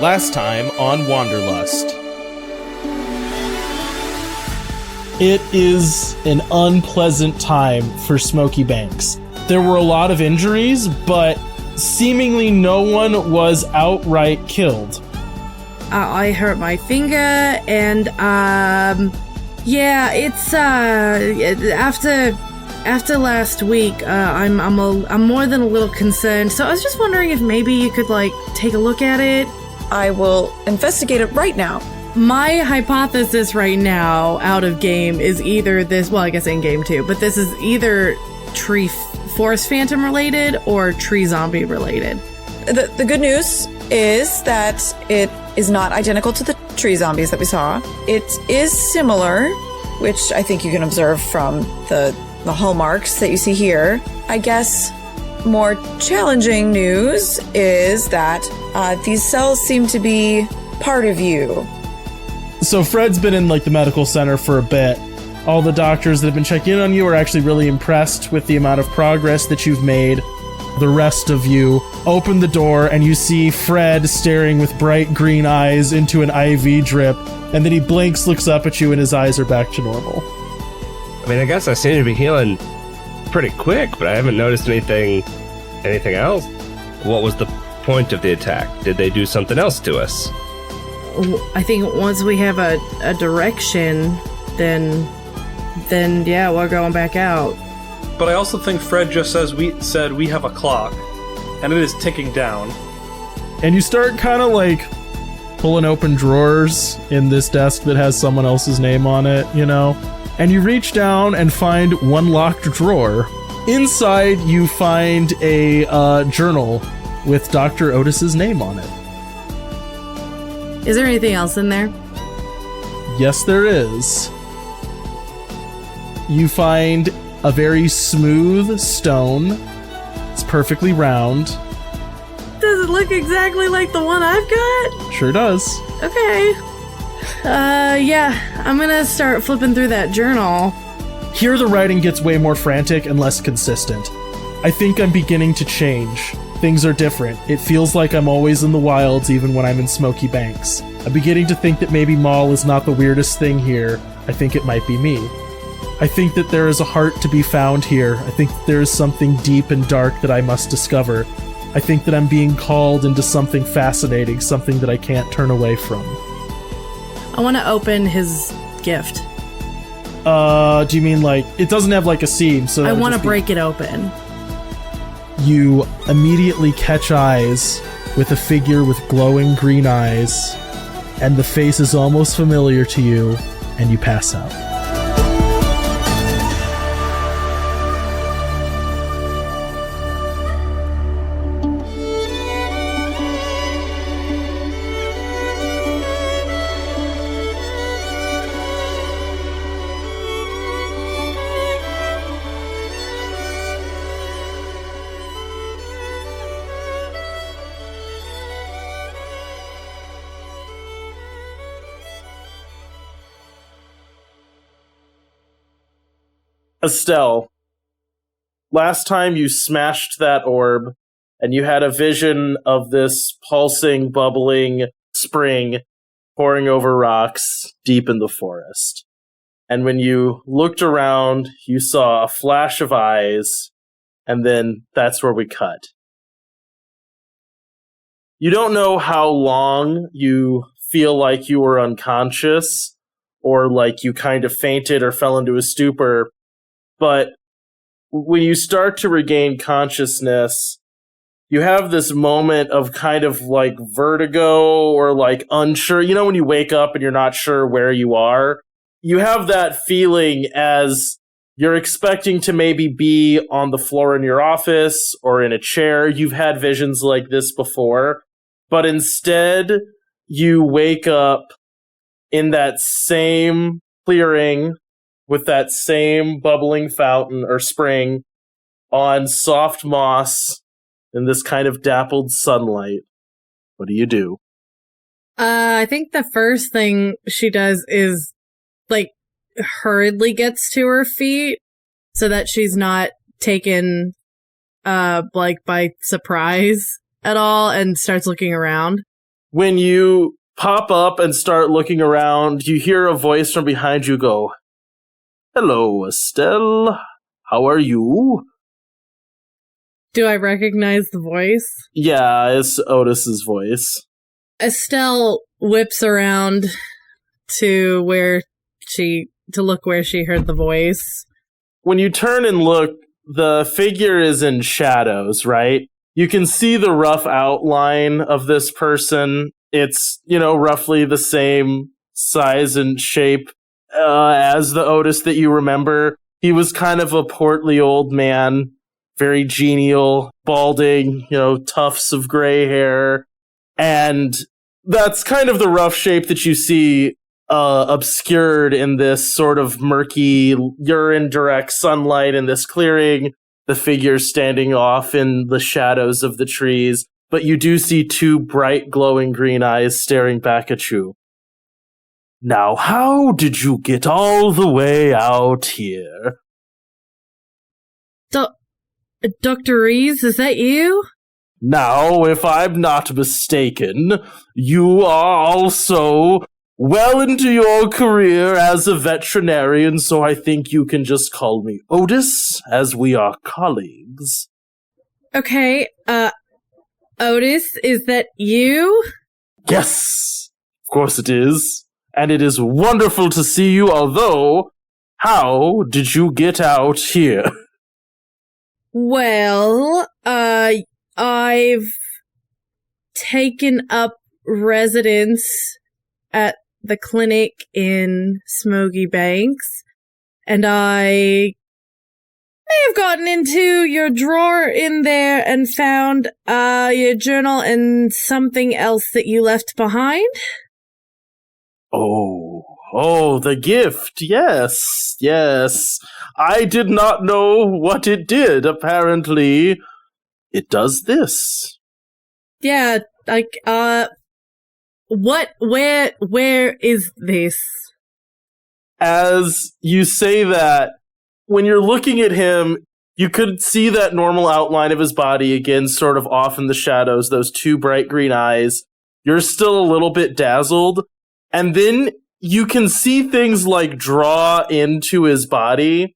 Last time on Wanderlust. It is an unpleasant time for Smoky Banks. There were a lot of injuries, but seemingly no one was outright killed. I hurt my finger, and it's after last week. I'm more than a little concerned. So I was just wondering if maybe you could take a look at it. I will investigate it right now. My hypothesis right now, out of game, is either this. Well, I guess in game too, but this is either tree forest phantom related or tree zombie related. The good news is that it is not identical to the tree zombies that we saw. It is similar, which I think you can observe from the hallmarks that you see here. I guess more challenging news is that these cells seem to be part of you. So Fred's been in the medical center for a bit. All the doctors that have been checking in on you are actually really impressed with the amount of progress that you've made. The rest of you open the door and you see Fred staring with bright green eyes into an IV drip, and then he blinks, looks up at you, and his eyes are back to normal. I mean, I guess I seem to be healing pretty quick, but I haven't noticed anything else. What was the point of the attack? Did they do something else to us? I think once we have a direction, then yeah, we're going back out. But I also think Fred just said we have a clock, and it is ticking down. And you start kind of pulling open drawers in this desk that has someone else's name on it, and you reach down and find one locked drawer. Inside, you find a journal with Dr. Otis's name on it. Is there anything else in there? Yes, there is. You find a very smooth stone. It's perfectly round. Does it look exactly like the one I've got? Sure does. Okay. I'm gonna start flipping through that journal. Here the writing gets way more frantic and less consistent. I think I'm beginning to change. Things are different. It feels like I'm always in the wilds even when I'm in Smoky Banks. I'm beginning to think that maybe Maul is not the weirdest thing here. I think it might be me. I think that there is a heart to be found here. I think that there is something deep and dark that I must discover. I think that I'm being called into something fascinating, something that I can't turn away from. I want to open his gift. Do you mean it doesn't have a seam, so I want to break it open. You immediately catch eyes with a figure with glowing green eyes, and the face is almost familiar to you, and you pass out. Estelle, last time you smashed that orb, and you had a vision of this pulsing, bubbling spring pouring over rocks deep in the forest. And when you looked around, you saw a flash of eyes, and then that's where we cut. You don't know how long you feel like you were unconscious, or you kind of fainted or fell into a stupor. But when you start to regain consciousness, you have this moment of kind of vertigo or unsure. When you wake up and you're not sure where you are, you have that feeling as you're expecting to maybe be on the floor in your office or in a chair. You've had visions like this before, but instead you wake up in that same clearing with that same bubbling fountain or spring on soft moss in this kind of dappled sunlight. What do? I think the first thing she does is hurriedly gets to her feet so that she's not taken by surprise at all, and starts looking around. When you pop up and start looking around, you hear a voice from behind you go, "Hello, Estelle. How are you?" Do I recognize the voice? Yeah, it's Otis's voice. Estelle whips around to look where she heard the voice. When you turn and look, the figure is in shadows, right? You can see the rough outline of this person. It's, roughly the same size and shape as the Otis that you remember. He was kind of a portly old man, very genial, balding, tufts of gray hair. And that's kind of the rough shape that you see obscured in this sort of murky, you're in direct sunlight in this clearing, the figure standing off in the shadows of the trees, but you do see two bright glowing green eyes staring back at you. "Now, how did you get all the way out here?" Dr. Rees, is that you? "Now, if I'm not mistaken, you are also well into your career as a veterinarian, so I think you can just call me Otis, as we are colleagues." Okay, Otis, is that you? "Yes, of course it is. And it is wonderful to see you, although, how did you get out here?" Well, I've taken up residence at the clinic in Smoky Banks, and I may have gotten into your drawer in there and found your journal and something else that you left behind. Oh, the gift. Yes. I did not know what it did. Apparently, it does this. Yeah, where is this? As you say that, when you're looking at him, you could see that normal outline of his body again, sort of off in the shadows, those two bright green eyes. You're still a little bit dazzled. And then you can see things like draw into his body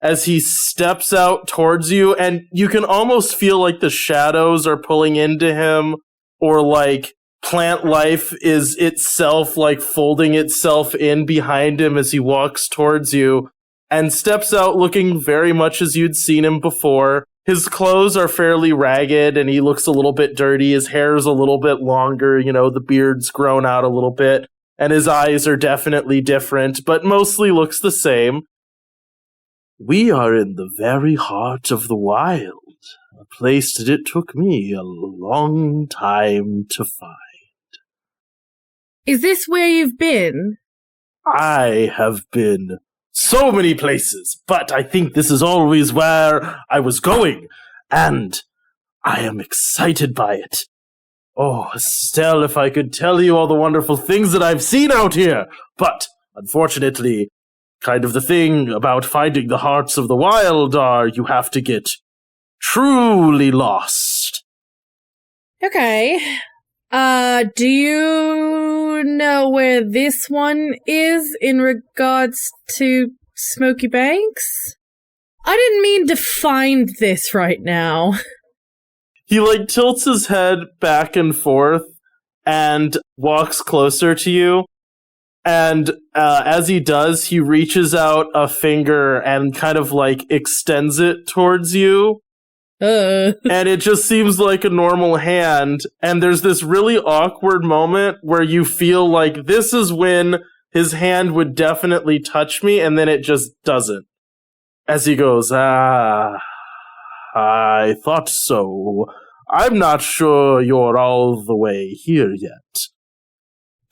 as he steps out towards you, and you can almost feel like the shadows are pulling into him, or like plant life is itself like folding itself in behind him as he walks towards you and steps out looking very much as you'd seen him before. His clothes are fairly ragged and he looks a little bit dirty. His hair's a little bit longer, the beard's grown out a little bit, and his eyes are definitely different, but mostly looks the same. "We are in the very heart of the wild, a place that it took me a long time to find." Is this where you've been? "I have been so many places, but I think this is always where I was going, and I am excited by it. Oh, Estelle, if I could tell you all the wonderful things that I've seen out here, but unfortunately, kind of the thing about finding the hearts of the wild are you have to get truly lost." Okay. Do you know where this one is in regards to Smoky Banks? I didn't mean to find this right now. He tilts his head back and forth and walks closer to you. And as he does, he reaches out a finger and kind of extends it towards you. And it just seems like a normal hand. And there's this really awkward moment where you feel like this is when his hand would definitely touch me, and then it just doesn't. As he goes, I thought so. I'm not sure you're all the way here yet."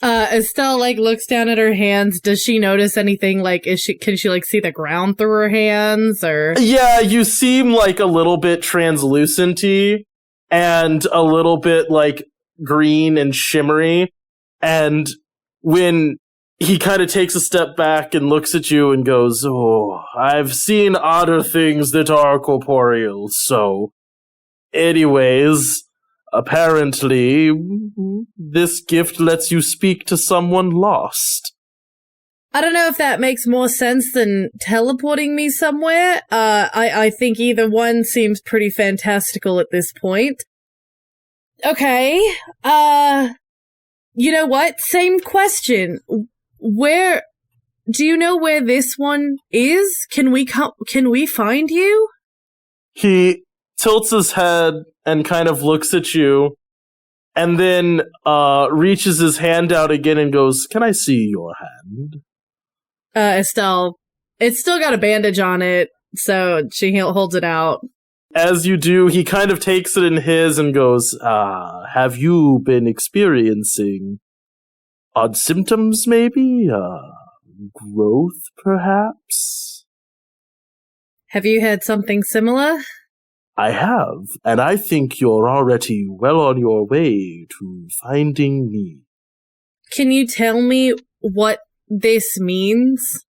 Estelle looks down at her hands. Does she notice anything? Can she see the ground through her hands, or? Yeah, you seem a little bit translucent-y and a little bit green and shimmery. And when he kind of takes a step back and looks at you and goes, "Oh, I've seen odder things that are corporeal, so anyways, apparently, this gift lets you speak to someone lost. I don't know if that makes more sense than teleporting me somewhere. I think either one seems pretty fantastical at this point. Okay. You know what? Same question. Where do you know where this one is? Can we find you? He tilts his head and kind of looks at you, and then reaches his hand out again and goes, "Can I see your hand?" Estelle, it's still got a bandage on it, so she holds it out. As you do, he kind of takes it in his and goes, have you been experiencing odd symptoms, maybe? Growth, perhaps? Have you had something similar? I have, and I think you're already well on your way to finding me. Can you tell me what this means?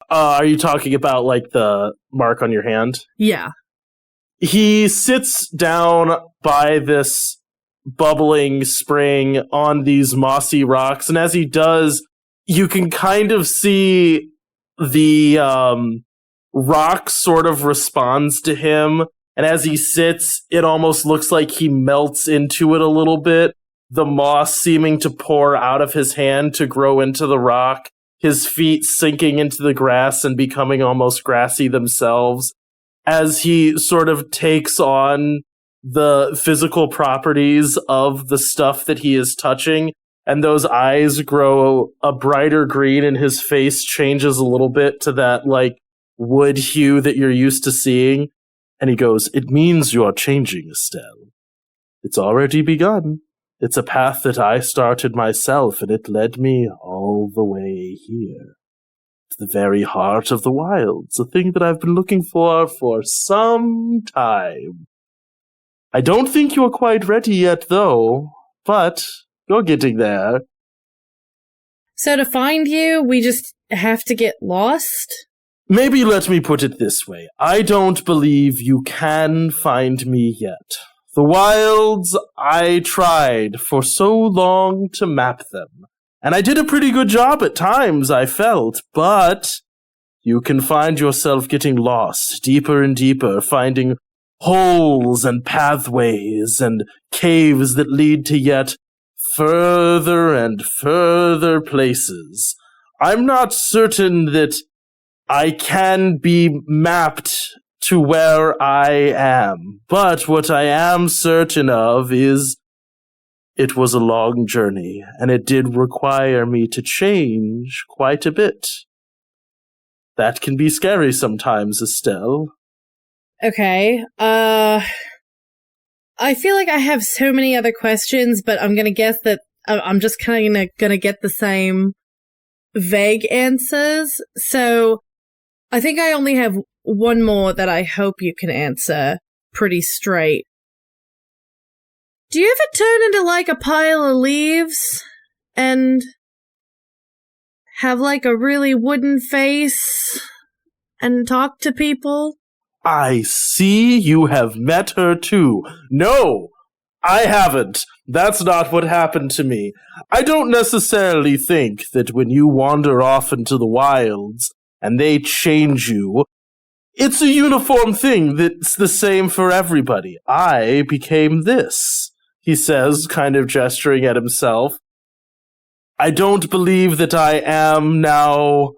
Are you talking about, like, the mark on your hand? Yeah. He sits down by this bubbling spring on these mossy rocks, and as he does, you can kind of see the rock sort of responds to him, and as he sits, it almost looks like he melts into it a little bit, the moss seeming to pour out of his hand to grow into the rock, his feet sinking into the grass and becoming almost grassy themselves, as he sort of takes on the physical properties of the stuff that he is touching, and those eyes grow a brighter green and his face changes a little bit to that, like, wood hue that you're used to seeing. And he goes, "It means you are changing, Estelle. It's already begun. It's a path that I started myself, and it led me all the way here. To the very heart of the wilds, a thing that I've been looking for some time. I don't think you're quite ready yet, though, but you're getting there." So to find you, we just have to get lost? Maybe let me put it this way. I don't believe you can find me yet. The wilds, I tried for so long to map them. And I did a pretty good job at times, I felt, but you can find yourself getting lost deeper and deeper, finding holes and pathways and caves that lead to yet further and further places. I'm not certain that I can be mapped to where I am, but what I am certain of is it was a long journey, and it did require me to change quite a bit. That can be scary sometimes, Estelle. Okay, I feel like I have so many other questions, but I'm gonna guess that I'm just kind of gonna get the same vague answers. So I think I only have one more that I hope you can answer pretty straight. Do you ever turn into like a pile of leaves and have like a really wooden face and talk to people? I see you have met her too. No, I haven't. That's not what happened to me. I don't necessarily think that when you wander off into the wilds and they change you, it's a uniform thing that's the same for everybody. I became this, he says, kind of gesturing at himself. I don't believe that I am now.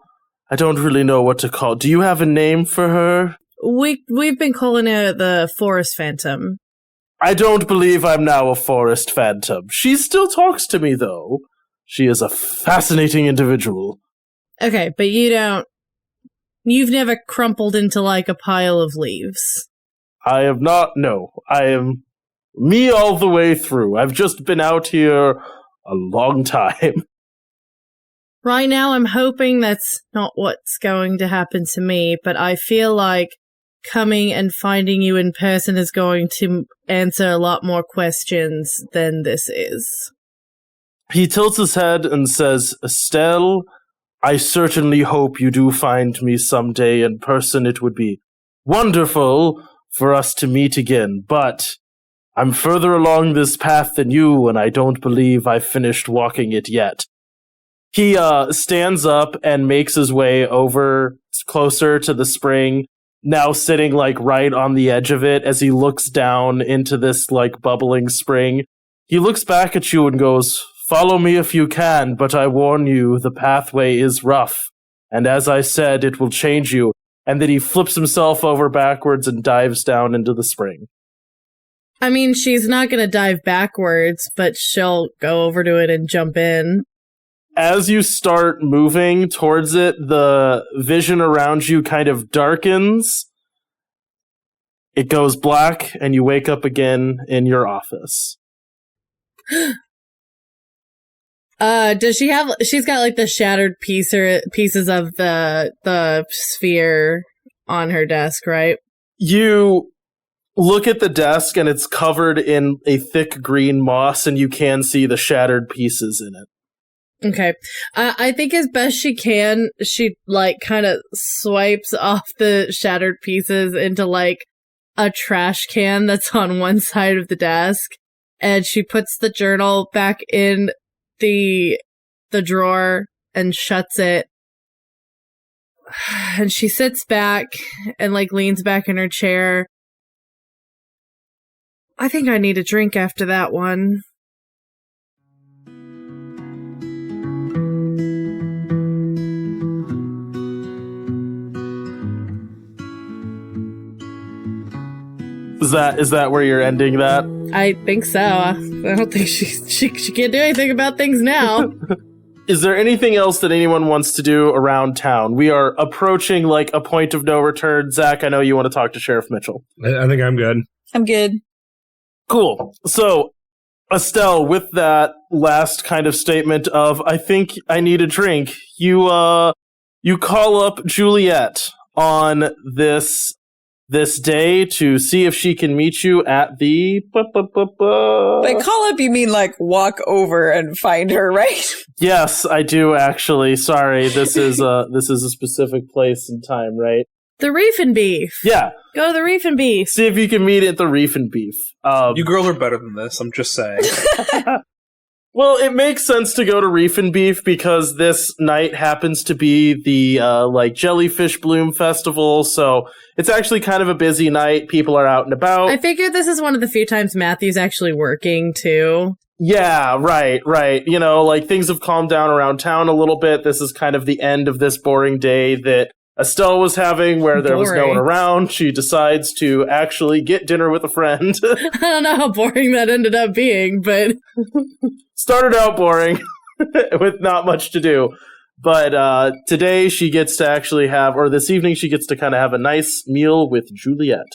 I don't really know what to call. Do you have a name for her? We've been calling her the Forest Phantom. I don't believe I'm now a Forest Phantom. She still talks to me, though. She is a fascinating individual. Okay, but you've never crumpled into like a pile of leaves. I have not, no. I am me all the way through. I've just been out here a long time. Right now, I'm hoping that's not what's going to happen to me, but I feel like coming and finding you in person is going to answer a lot more questions than this is. He tilts his head and says, Estelle, I certainly hope you do find me someday in person. It would be wonderful for us to meet again, but I'm further along this path than you, and I don't believe I've finished walking it yet. He stands up and makes his way over closer to the spring, now sitting like right on the edge of it as he looks down into this like bubbling spring. He looks back at you and goes, "Follow me if you can, but I warn you, the pathway is rough. And as I said, it will change you." And then he flips himself over backwards and dives down into the spring. I mean, she's not going to dive backwards, but she'll go over to it and jump in. As you start moving towards it, the vision around you kind of darkens. It goes black, and you wake up again in your office. Does she have... She's got, like, the shattered pieces of the sphere on her desk, right? You look at the desk, and it's covered in a thick green moss, and you can see the shattered pieces in it. Okay. I think as best she can, she, like, kind of swipes off the shattered pieces into, like, a trash can that's on one side of the desk, and she puts the journal back in the drawer and shuts it. And she sits back and, like, leans back in her chair. I think I need a drink after that one. Is that where you're ending that? I think so. I don't think she can't do anything about things now. Is there anything else that anyone wants to do around town? We are approaching like a point of no return. Zach, I know you want to talk to Sheriff Mitchell. I think I'm good. I'm good. Cool. So, Estelle, with that last kind of statement of, I think I need a drink, you call up Juliet on this day to see if she can meet you at the... By call up, you mean like walk over and find her, right? Yes, I do actually. Sorry, this is a specific place and time, right? The Reef and Beef. Yeah. Go to the Reef and Beef. See if you can meet at the Reef and Beef. You girls are better than this, I'm just saying. Well, it makes sense to go to Reef and Beef because this night happens to be the like Jellyfish Bloom Festival, so it's actually kind of a busy night. People are out and about. I figured this is one of the few times Matthew's actually working, too. Yeah, right. You know, like things have calmed down around town a little bit. This is kind of the end of this boring day that Estelle was having where there was no one around. She decides to actually get dinner with a friend. I don't know how boring that ended up being, but... Started out boring with not much to do. But today she gets to actually have, or this evening she gets to kind of have a nice meal with Juliet.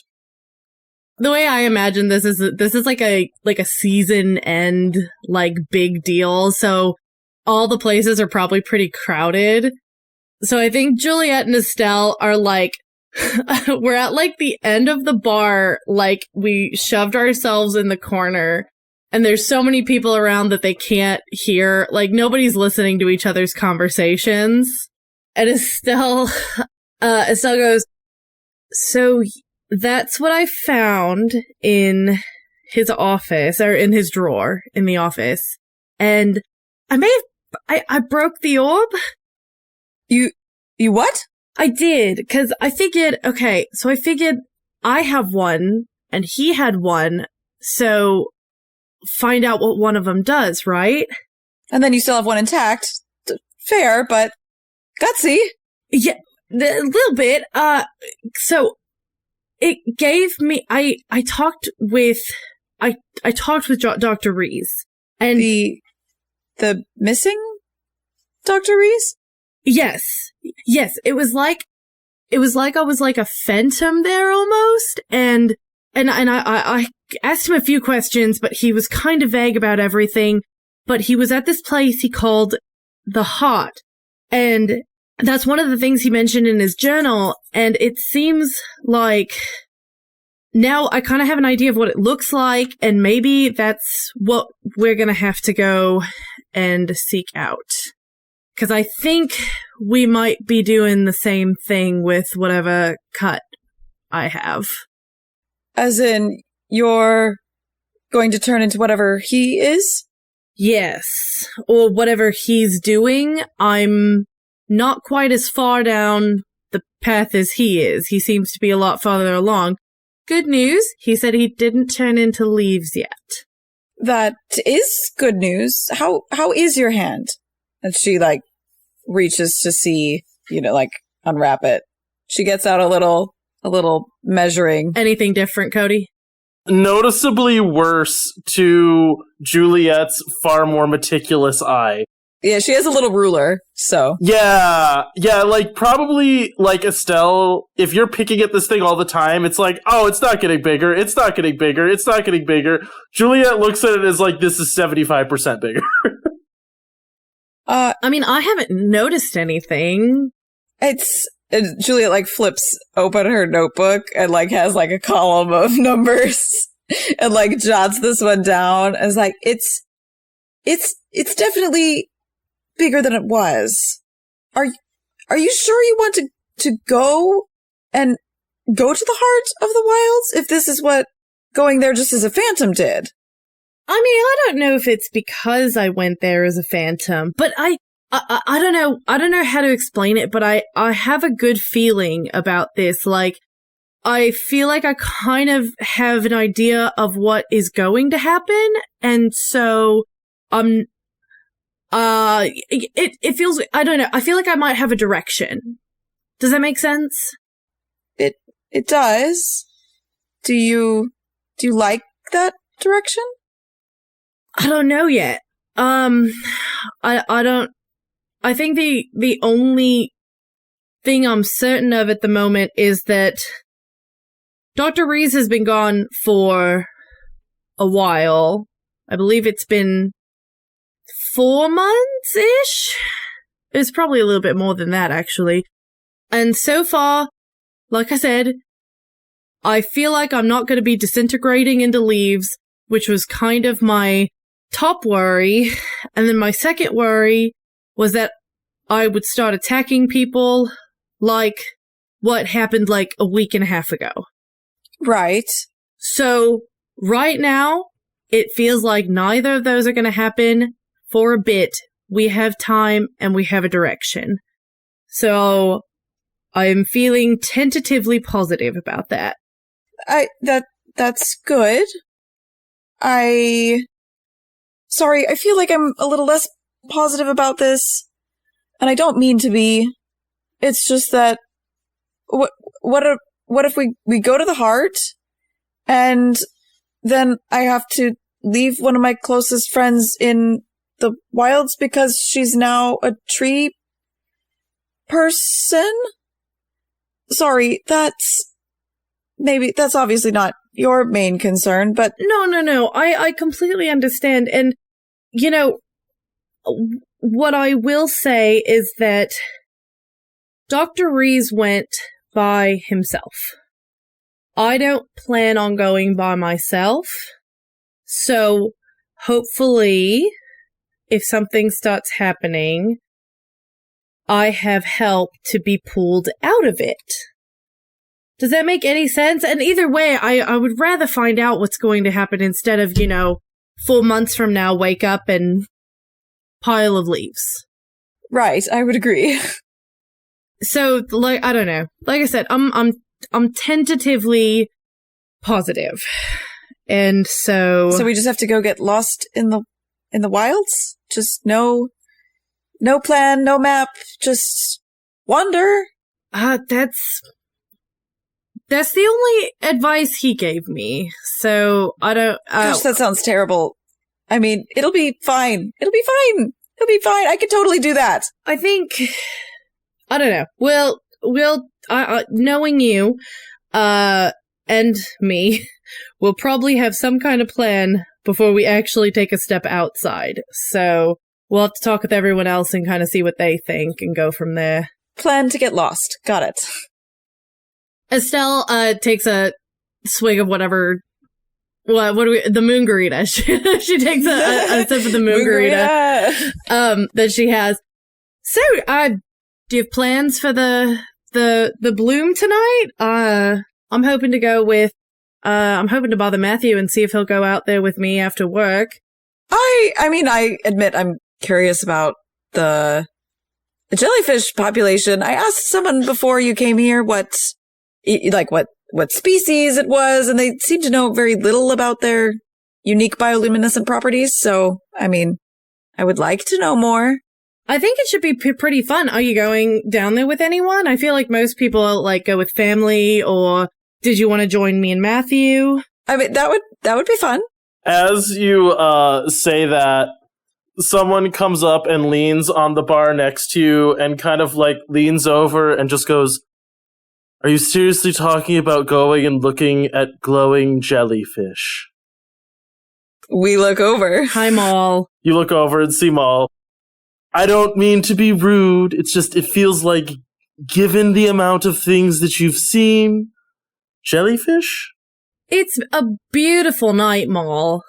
The way I imagine this is like a season end, like, big deal. So all the places are probably pretty crowded. So I think Juliet and Estelle are like, we're at like the end of the bar, like we shoved ourselves in the corner and there's so many people around that they can't hear, like nobody's listening to each other's conversations. And Estelle goes, "So that's what I found in his office, or in his drawer in the office. And I broke the orb." You what? I did, because I figured I have one, and he had one, so find out what one of them does, right? And then you still have one intact. Fair, but gutsy. Yeah, a little bit. So it gave me, I talked with Dr. Rees. And the missing Dr. Rees? Yes. It was like I was like a phantom there almost. And I asked him a few questions, but he was kind of vague about everything. But he was at this place he called the Hot. And that's one of the things he mentioned in his journal. And it seems like now I kind of have an idea of what it looks like. And maybe that's what we're going to have to go and seek out. Because I think we might be doing the same thing with whatever cut I have. As in, you're going to turn into whatever he is? Yes, or whatever he's doing. I'm not quite as far down the path as he is. He seems to be a lot farther along. Good news, he said he didn't turn into leaves yet. That is good news. How is your hand? And she, like, reaches to see, like, unwrap it. She gets out a little measuring. Anything different, Cody? Noticeably worse to Juliet's far more meticulous eye. Yeah, she has a little ruler, so. Yeah, like, probably, like, Estelle, if you're picking at this thing all the time, it's like, oh, it's not getting bigger, it's not getting bigger, it's not getting bigger. Juliet looks at it as like, this is 75% bigger. I mean, I haven't noticed anything. Juliet, like, flips open her notebook and, like, has, like, a column of numbers and, like, jots this one down. And is like, it's definitely bigger than it was. Are you sure you want to go to the heart of the wilds if this is what going there just as a phantom did? I mean, I don't know if it's because I went there as a phantom, but I don't know. I don't know how to explain it, but I have a good feeling about this. Like, I feel like I kind of have an idea of what is going to happen. And so, it feels, I don't know. I feel like I might have a direction. Does that make sense? It does. Do you like that direction? I don't know yet. I think the only thing I'm certain of at the moment is that Dr. Rees has been gone for a while. I believe it's been 4 months-ish? It's probably a little bit more than that, actually. And so far, like I said, I feel like I'm not going to be disintegrating into leaves, which was kind of my top worry. And then my second worry was that I would start attacking people like what happened like a week and a half ago. Right. So right now, it feels like neither of those are going to happen for a bit. We have time and we have a direction. So I'm feeling tentatively positive about that. That's good. Sorry, I feel like I'm a little less positive about this, and I don't mean to be. It's just that what if we go to the heart, and then I have to leave one of my closest friends in the wilds because she's now a tree person? Sorry, that's obviously not your main concern, but... No. I completely understand. And, what I will say is that Dr. Rees went by himself. I don't plan on going by myself. So, hopefully, if something starts happening, I have help to be pulled out of it. Does that make any sense? And either way, I would rather find out what's going to happen instead of, 4 months from now, wake up and pile of leaves. Right, I would agree. So, like, I don't know. Like I said, I'm tentatively positive. And so we just have to go get lost in the wilds? Just no plan, no map, just wander? That's the only advice he gave me. So I don't... Gosh, that sounds terrible. I mean, it'll be fine. It'll be fine. I could totally do that. I think... I don't know. We'll knowing you, and me, we'll probably have some kind of plan before we actually take a step outside. So we'll have to talk with everyone else and kind of see what they think and go from there. Plan to get lost. Got it. Estelle takes a swig of whatever. What do we? The moongarita. She takes a sip of the moongarita that she has. So, do you have plans for the bloom tonight? I'm hoping to go with I'm hoping to bother Matthew and see if he'll go out there with me after work. I admit I'm curious about the jellyfish population. I asked someone before you came here what species it was, and they seem to know very little about their unique bioluminescent properties. So, I mean, I would like to know more. I think it should be pretty fun. Are you going down there with anyone? I feel like most people go with family, or did you want to join me and Matthew? I mean, that would be fun. As you say that, someone comes up and leans on the bar next to you and kind of leans over and just goes, "Are you seriously talking about going and looking at glowing jellyfish?" We look over. Hi, Maul. You look over and see Maul. "I don't mean to be rude. It's just, it feels like, given the amount of things that you've seen, jellyfish?" It's a beautiful night, Maul.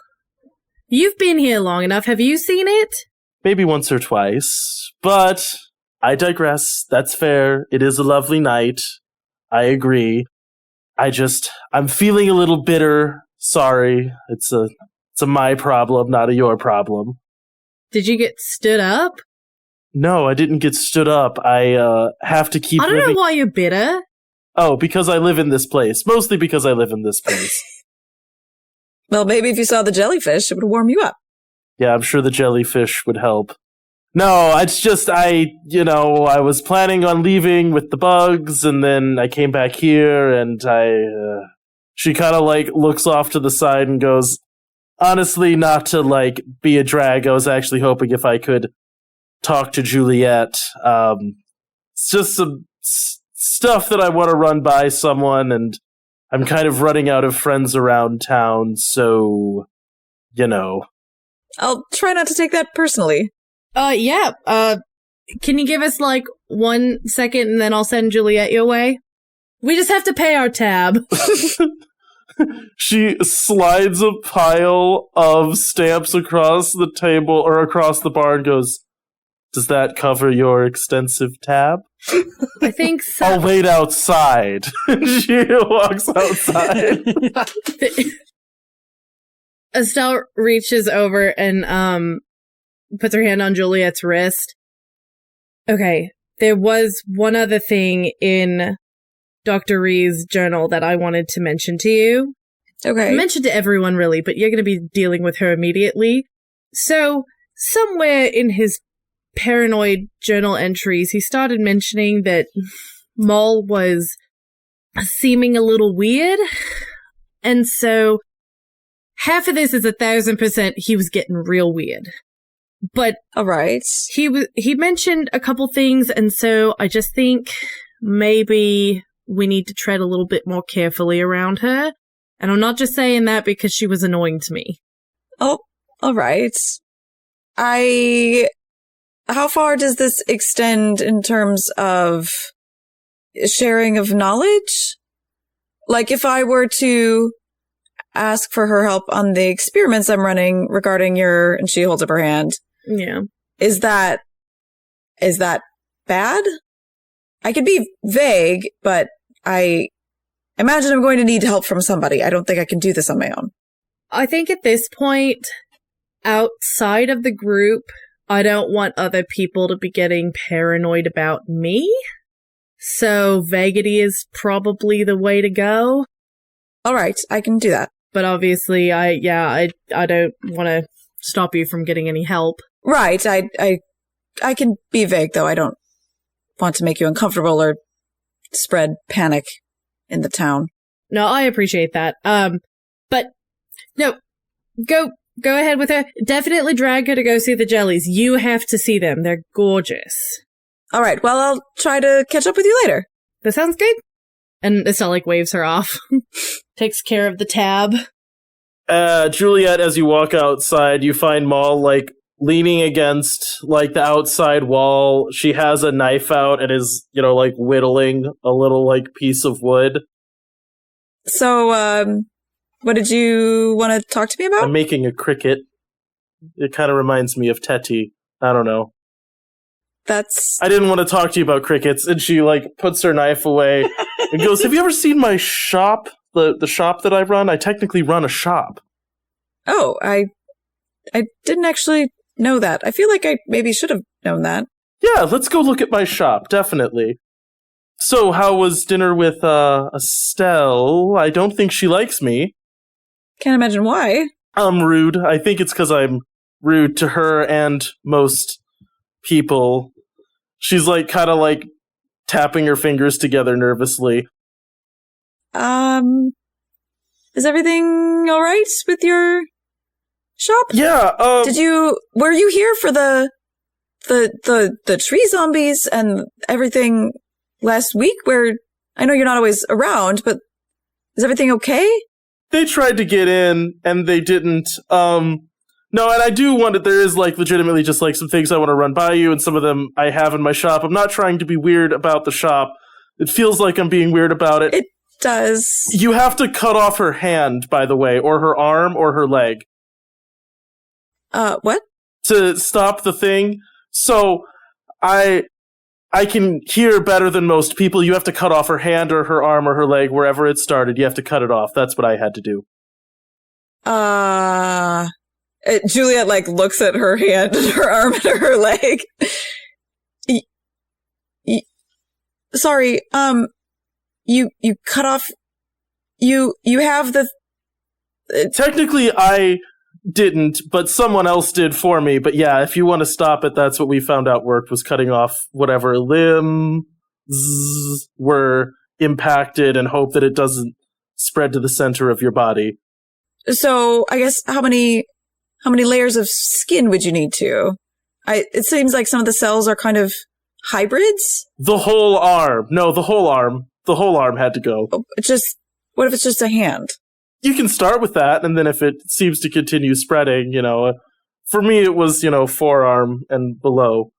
You've been here long enough. Have you seen it? Maybe once or twice. But I digress. That's fair. It is a lovely night. I agree. I'm feeling a little bitter. Sorry. It's a my problem, not a your problem. Did you get stood up? No, I didn't get stood up. I have to keep I don't know why you're bitter. Oh, because I live in this place. Mostly because I live in this place. Well, maybe if you saw the jellyfish, it would warm you up. Yeah, I'm sure the jellyfish would help. No, it's just, I was planning on leaving with the bugs, and then I came back here, and she kind of looks off to the side and goes, "Honestly, not to be a drag, I was actually hoping if I could talk to Juliet. It's just some stuff that I want to run by someone, and I'm kind of running out of friends around town, so, I'll try not to take that personally. Yeah. Can you give us 1 second and then I'll send Juliet your way? We just have to pay our tab. She slides a pile of stamps across the table or across the bar and goes, "Does that cover your extensive tab?" I think so. "I'll wait outside." She walks outside. Estelle reaches over and puts her hand on Juliet's wrist. Okay, there was one other thing in Dr. Rees' journal that I wanted to mention to you. Okay. I mentioned to everyone, really, but you're going to be dealing with her immediately. So, somewhere in his paranoid journal entries, he started mentioning that Maul was seeming a little weird. And so, half of this is 1,000% he was getting real weird. But all right, he mentioned a couple things, and so I just think maybe we need to tread a little bit more carefully around her. And I'm not just saying that because she was annoying to me. Oh, all right. How far does this extend in terms of sharing of knowledge? If I were to ask for her help on the experiments I'm running regarding and she holds up her hand. Yeah. Is that bad? I could be vague, but I imagine I'm going to need help from somebody. I don't think I can do this on my own. I think at this point, outside of the group, I don't want other people to be getting paranoid about me. So vaguity is probably the way to go. All right, I can do that. But obviously, I don't want to stop you from getting any help. Right, I can be vague, though. I don't want to make you uncomfortable or spread panic in the town. No, I appreciate that. But no, go ahead with her. Definitely drag her to go see the jellies. You have to see them. They're gorgeous. All right, well, I'll try to catch up with you later. That sounds good. And Estelle waves her off. Takes care of the tab. Juliet, as you walk outside, you find Maul leaning against the outside wall. She has a knife out and is whittling a little piece of wood. So what did you want to talk to me about? I'm making a cricket. It kind of reminds me of Teti. I don't know. I didn't want to talk to you about crickets. And she puts her knife away and goes, "Have you ever seen my shop? the shop that I run? I technically run a shop. Oh, I didn't actually know that. I feel like I maybe should have known that. Yeah, let's go look at my shop, definitely. So, how was dinner with Estelle? I don't think she likes me. Can't imagine why. I'm rude. I think it's because I'm rude to her and most people. She's like kind of like tapping her fingers together nervously. Is everything all right with your shop? Yeah. Were you here for the tree zombies and everything last week? Where I know you're not always around, but is everything okay? They tried to get in and they didn't. No, and I do want to, there is like legitimately just like some things I want to run by you, and some of them I have in my shop. I'm not trying to be weird about the shop. It feels like I'm being weird about it. It does. You have to cut off her hand, by the way, or her arm, or her leg. What? To stop the thing. So, I can hear better than most people. You have to cut off her hand, or her arm, or her leg, wherever it started. You have to cut it off. That's what I had to do. Juliet, like, looks at her hand and her arm and her leg. Sorry, you cut off, you have the... Technically, I didn't, but someone else did for me. But yeah, if you want to stop it, that's what we found out worked, was cutting off whatever limbs were impacted and hope that it doesn't spread to the center of your body. So, I guess, how many layers of skin would you need to? It seems like some of the cells are kind of hybrids? The whole arm. No, the whole arm. The whole arm had to go. What if it's just a hand? You can start with that, and then if it seems to continue spreading, for me it was, forearm and below.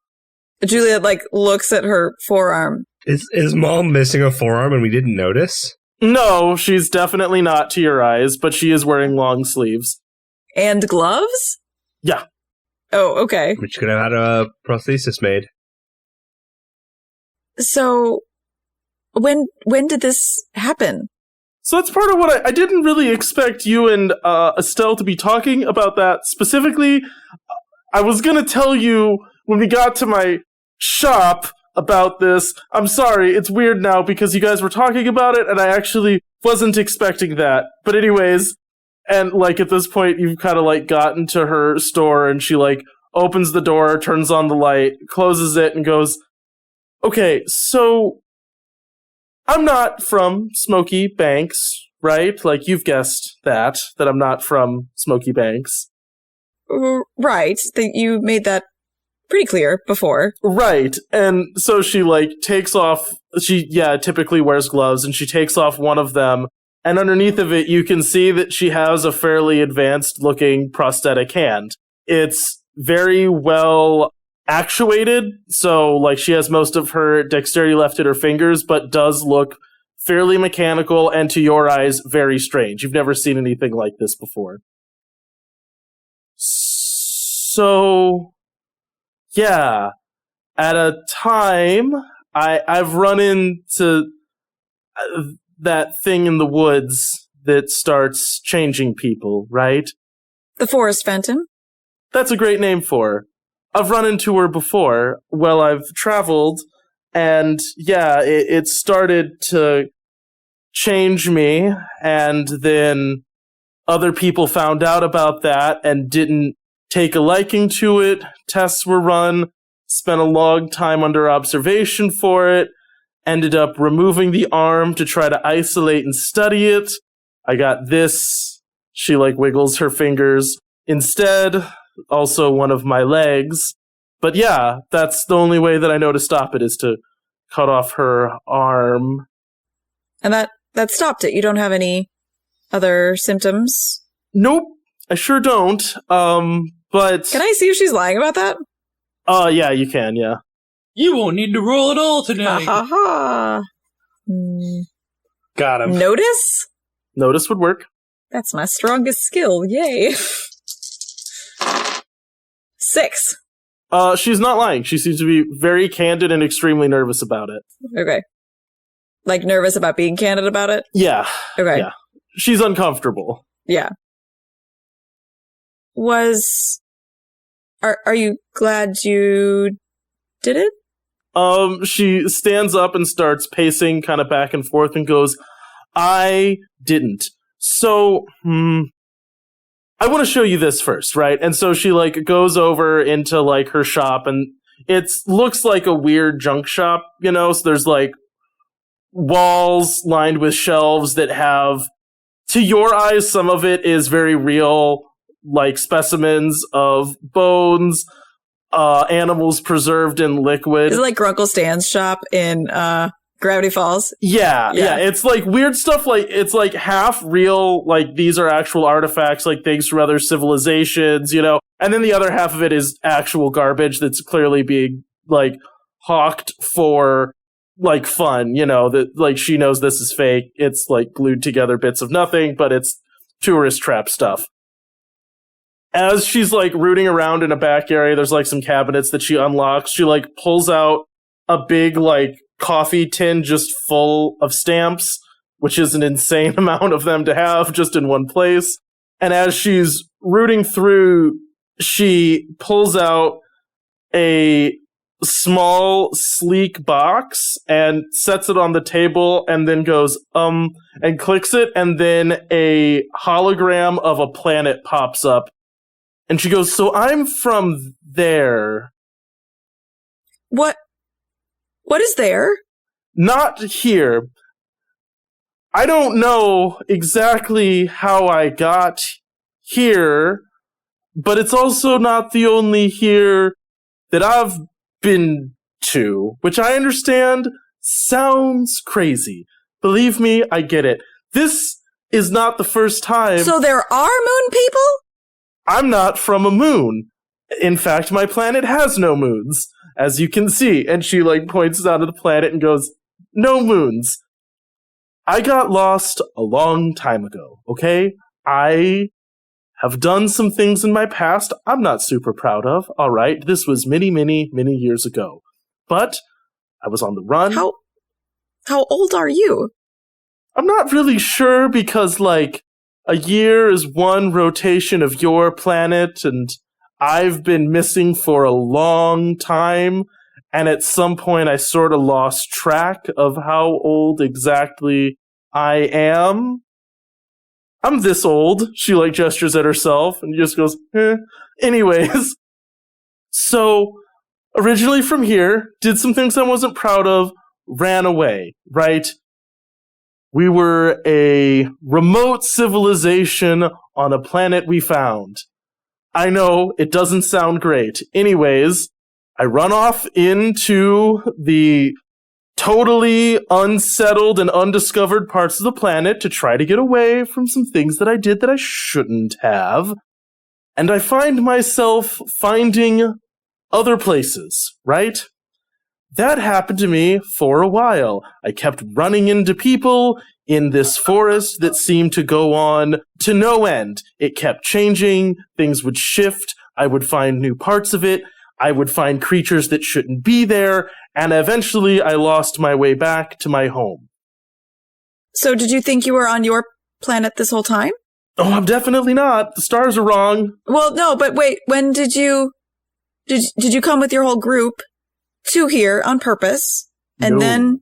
Juliet, like, looks at her forearm. Is Mom missing a forearm and we didn't notice? No, she's definitely not to your eyes, but she is wearing long sleeves. And gloves? Yeah. Oh, okay. Which could have had a prosthesis made. So, when did this happen? So that's part of what I didn't really expect you and Estelle to be talking about that specifically. I was going to tell you when we got to my shop about this. I'm sorry, it's weird now because you guys were talking about it and I actually wasn't expecting that. But anyways, and like at this point you've kind of like gotten to her store and she like opens the door, turns on the light, closes it and goes, "Okay, so I'm not from Smoky Banks, right? Like, you've guessed that I'm not from Smoky Banks." Right. You made that pretty clear before. Right. And so she, like, takes off, typically wears gloves, and she takes off one of them, and underneath of it, you can see that she has a fairly advanced-looking prosthetic hand. It's very well actuated, so like she has most of her dexterity left in her fingers, but does look fairly mechanical and to your eyes very strange. You've never seen anything like this before. So yeah, at a time I've run into that thing in the woods that starts changing people, right? The Forest Phantom? That's a great name for her. I've run into her before. Well, I've traveled, and yeah, it started to change me, and then other people found out about that and didn't take a liking to it. Tests were run, spent a long time under observation for it, ended up removing the arm to try to isolate and study it. I got this. She like wiggles her fingers. Instead, also one of my legs. But yeah, that's the only way that I know to stop it, is to cut off her arm. And that stopped it. You don't have any other symptoms? Nope, I sure don't. But can I see if she's lying about that? Yeah, you can, yeah. You won't need to roll at all tonight. Ha ha. Got him. Notice? Notice would work. That's my strongest skill. Yay. 6. She's not lying. She seems to be very candid and extremely nervous about it. Okay. Like nervous about being candid about it? Yeah. Okay. Yeah. she's uncomfortable. Yeah. Are you glad you did it? She stands up and starts pacing kind of back and forth and goes, I didn't. So, I want to show you this first, right? And so she, like, goes over into, like, her shop, and it looks like a weird junk shop, you know? So there's, like, walls lined with shelves that have, to your eyes, some of it is very real, like, specimens of bones, animals preserved in liquid. Is it like Grunkle Stan's shop in Gravity Falls? Yeah. It's like weird stuff, like it's like half real, like these are actual artifacts, like things from other civilizations, you know, and then the other half of it is actual garbage that's clearly being like hawked for like fun, you know, that like she knows this is fake. It's like glued together bits of nothing, but it's tourist trap stuff. As she's, like, rooting around in a back area, there's, like, some cabinets that she unlocks. She, like, pulls out a big, like, coffee tin just full of stamps, which is an insane amount of them to have just in one place. And as she's rooting through, she pulls out a small, sleek box and sets it on the table and then goes, and clicks it, and then a hologram of a planet pops up. And she goes, so I'm from there. What is there? Not here. I don't know exactly how I got here, but it's also not the only here that I've been to, which I understand sounds crazy. Believe me, I get it. This is not the first time. So there are moon people? I'm not from a moon. In fact, my planet has no moons, as you can see. And she, like, points out to the planet and goes, no moons. I got lost a long time ago, okay? I have done some things in my past I'm not super proud of, alright? This was many, many, many years ago. But I was on the run. How old are you? I'm not really sure because, like, a year is one rotation of your planet, and I've been missing for a long time, and at some point I sort of lost track of how old exactly I am. I'm this old. She, like, gestures at herself and just goes, Anyways, so originally from here, did some things I wasn't proud of, ran away, right? We were a remote civilization on a planet we found. I know, it doesn't sound great. Anyways, I run off into the totally unsettled and undiscovered parts of the planet to try to get away from some things that I did that I shouldn't have. And I find myself finding other places, right? That happened to me for a while. I kept running into people in this forest that seemed to go on to no end. It kept changing, things would shift, I would find new parts of it, I would find creatures that shouldn't be there, and eventually I lost my way back to my home. So did you think you were on your planet this whole time? Oh, I'm definitely not. The stars are wrong. Well, no, but wait, when did you come with your whole group to here on purpose? And then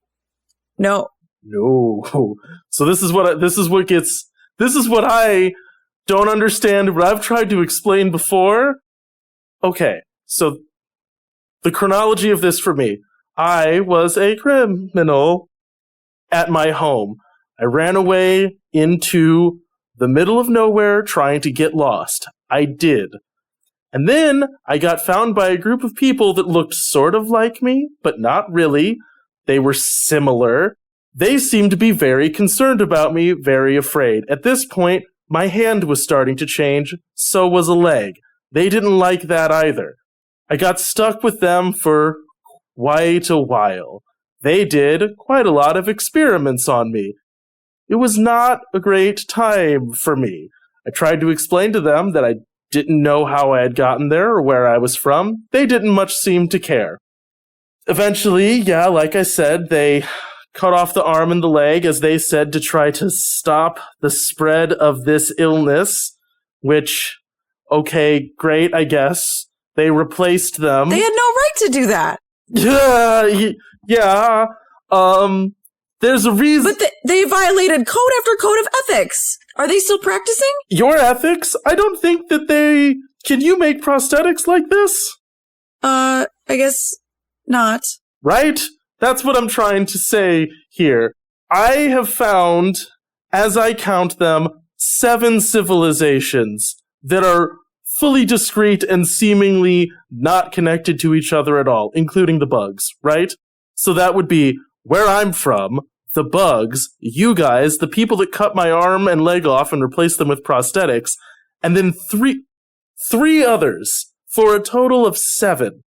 no. So this is what I don't understand, but I've tried to explain before. Okay, so the chronology of this for me. I was a criminal at my home. I ran away into the middle of nowhere trying to get lost. I did. And then I got found by a group of people that looked sort of like me, but not really. They were similar. They seemed to be very concerned about me, very afraid. At this point, my hand was starting to change, so was a leg. They didn't like that either. I got stuck with them for quite a while. They did quite a lot of experiments on me. It was not a great time for me. I tried to explain to them that I didn't know how I had gotten there or where I was from. They didn't much seem to care. Eventually, yeah, like I said, they cut off the arm and the leg, as they said, to try to stop the spread of this illness, which, okay, great, I guess. They replaced them. They had no right to do that. Yeah. There's a reason. But they violated code after code of ethics. Are they still practicing? Your ethics? I don't think that they... Can you make prosthetics like this? I guess not. Right? That's what I'm trying to say here. I have found, as I count them, 7 civilizations that are fully discrete and seemingly not connected to each other at all, including the bugs, right? So that would be where I'm from, the bugs, you guys, the people that cut my arm and leg off and replaced them with prosthetics, and then three others, for a total of 7.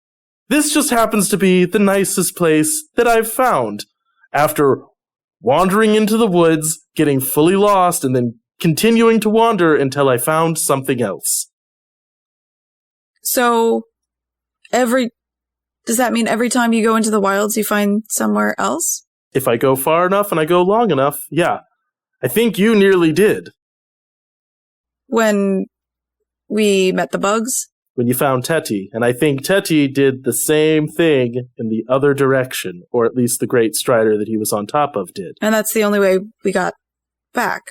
This just happens to be the nicest place that I've found, after wandering into the woods, getting fully lost, and then continuing to wander until I found something else. So, does that mean every time you go into the wilds, you find somewhere else? If I go far enough and I go long enough, yeah. I think you nearly did. When we met the bugs? When you found Teti, and I think Teti did the same thing in the other direction, or at least the great strider that he was on top of did. And that's the only way we got back.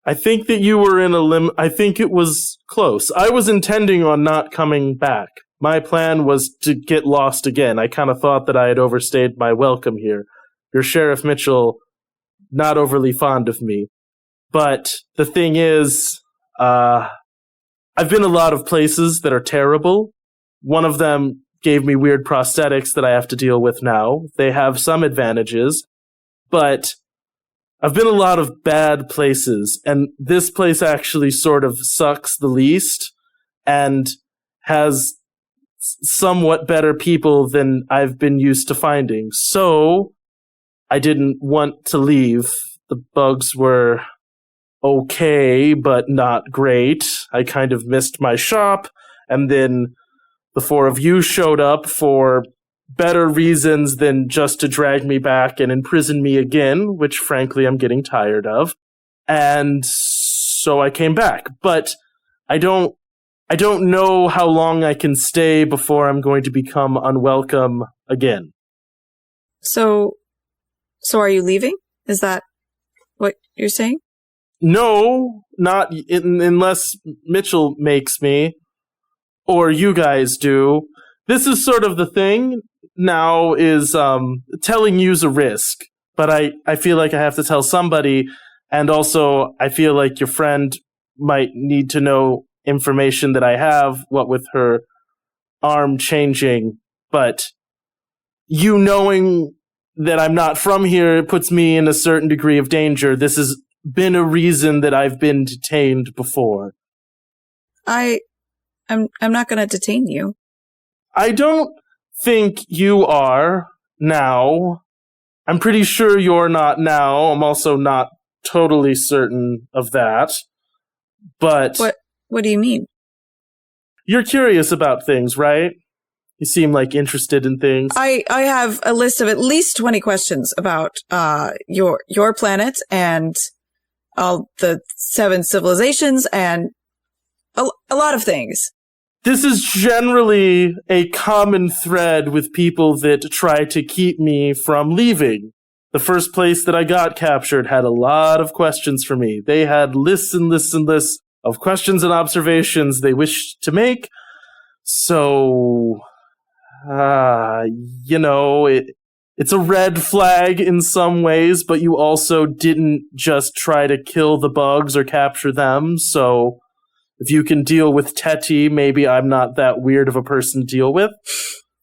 I think that you were in I think it was close. I was intending on not coming back. My plan was to get lost again. I kind of thought that I had overstayed my welcome here. Your Sheriff Mitchell, not overly fond of me. But the thing is, I've been a lot of places that are terrible. One of them gave me weird prosthetics that I have to deal with now. They have some advantages, but I've been a lot of bad places, and this place actually sort of sucks the least and has somewhat better people than I've been used to finding. So I didn't want to leave. The bugs were okay, but not great. I kind of missed my shop, and then the 4 of you showed up for better reasons than just to drag me back and imprison me again, which frankly I'm getting tired of. And so I came back, but I don't know how long I can stay before I'm going to become unwelcome again. So are you leaving? Is that what you're saying? No, not unless Mitchell makes me, or you guys do. This is sort of the thing now, is telling you's a risk, but I feel like I have to tell somebody, and also I feel like your friend might need to know information that I have, what with her arm changing, but you knowing that I'm not from here puts me in a certain degree of danger. This has been a reason that I've been detained before. I'm not going to detain you. I don't think you are now. I'm pretty sure you're not now. I'm also not totally certain of that. But what do you mean? You're curious about things, right? You seem like interested in things. I have a list of at least 20 questions about your planet and all the 7 civilizations and a lot of things. This is generally a common thread with people that try to keep me from leaving. The first place that I got captured had a lot of questions for me. They had lists and lists and lists of questions and observations they wished to make. So, it's a red flag in some ways, but you also didn't just try to kill the bugs or capture them, so if you can deal with Teti, maybe I'm not that weird of a person to deal with.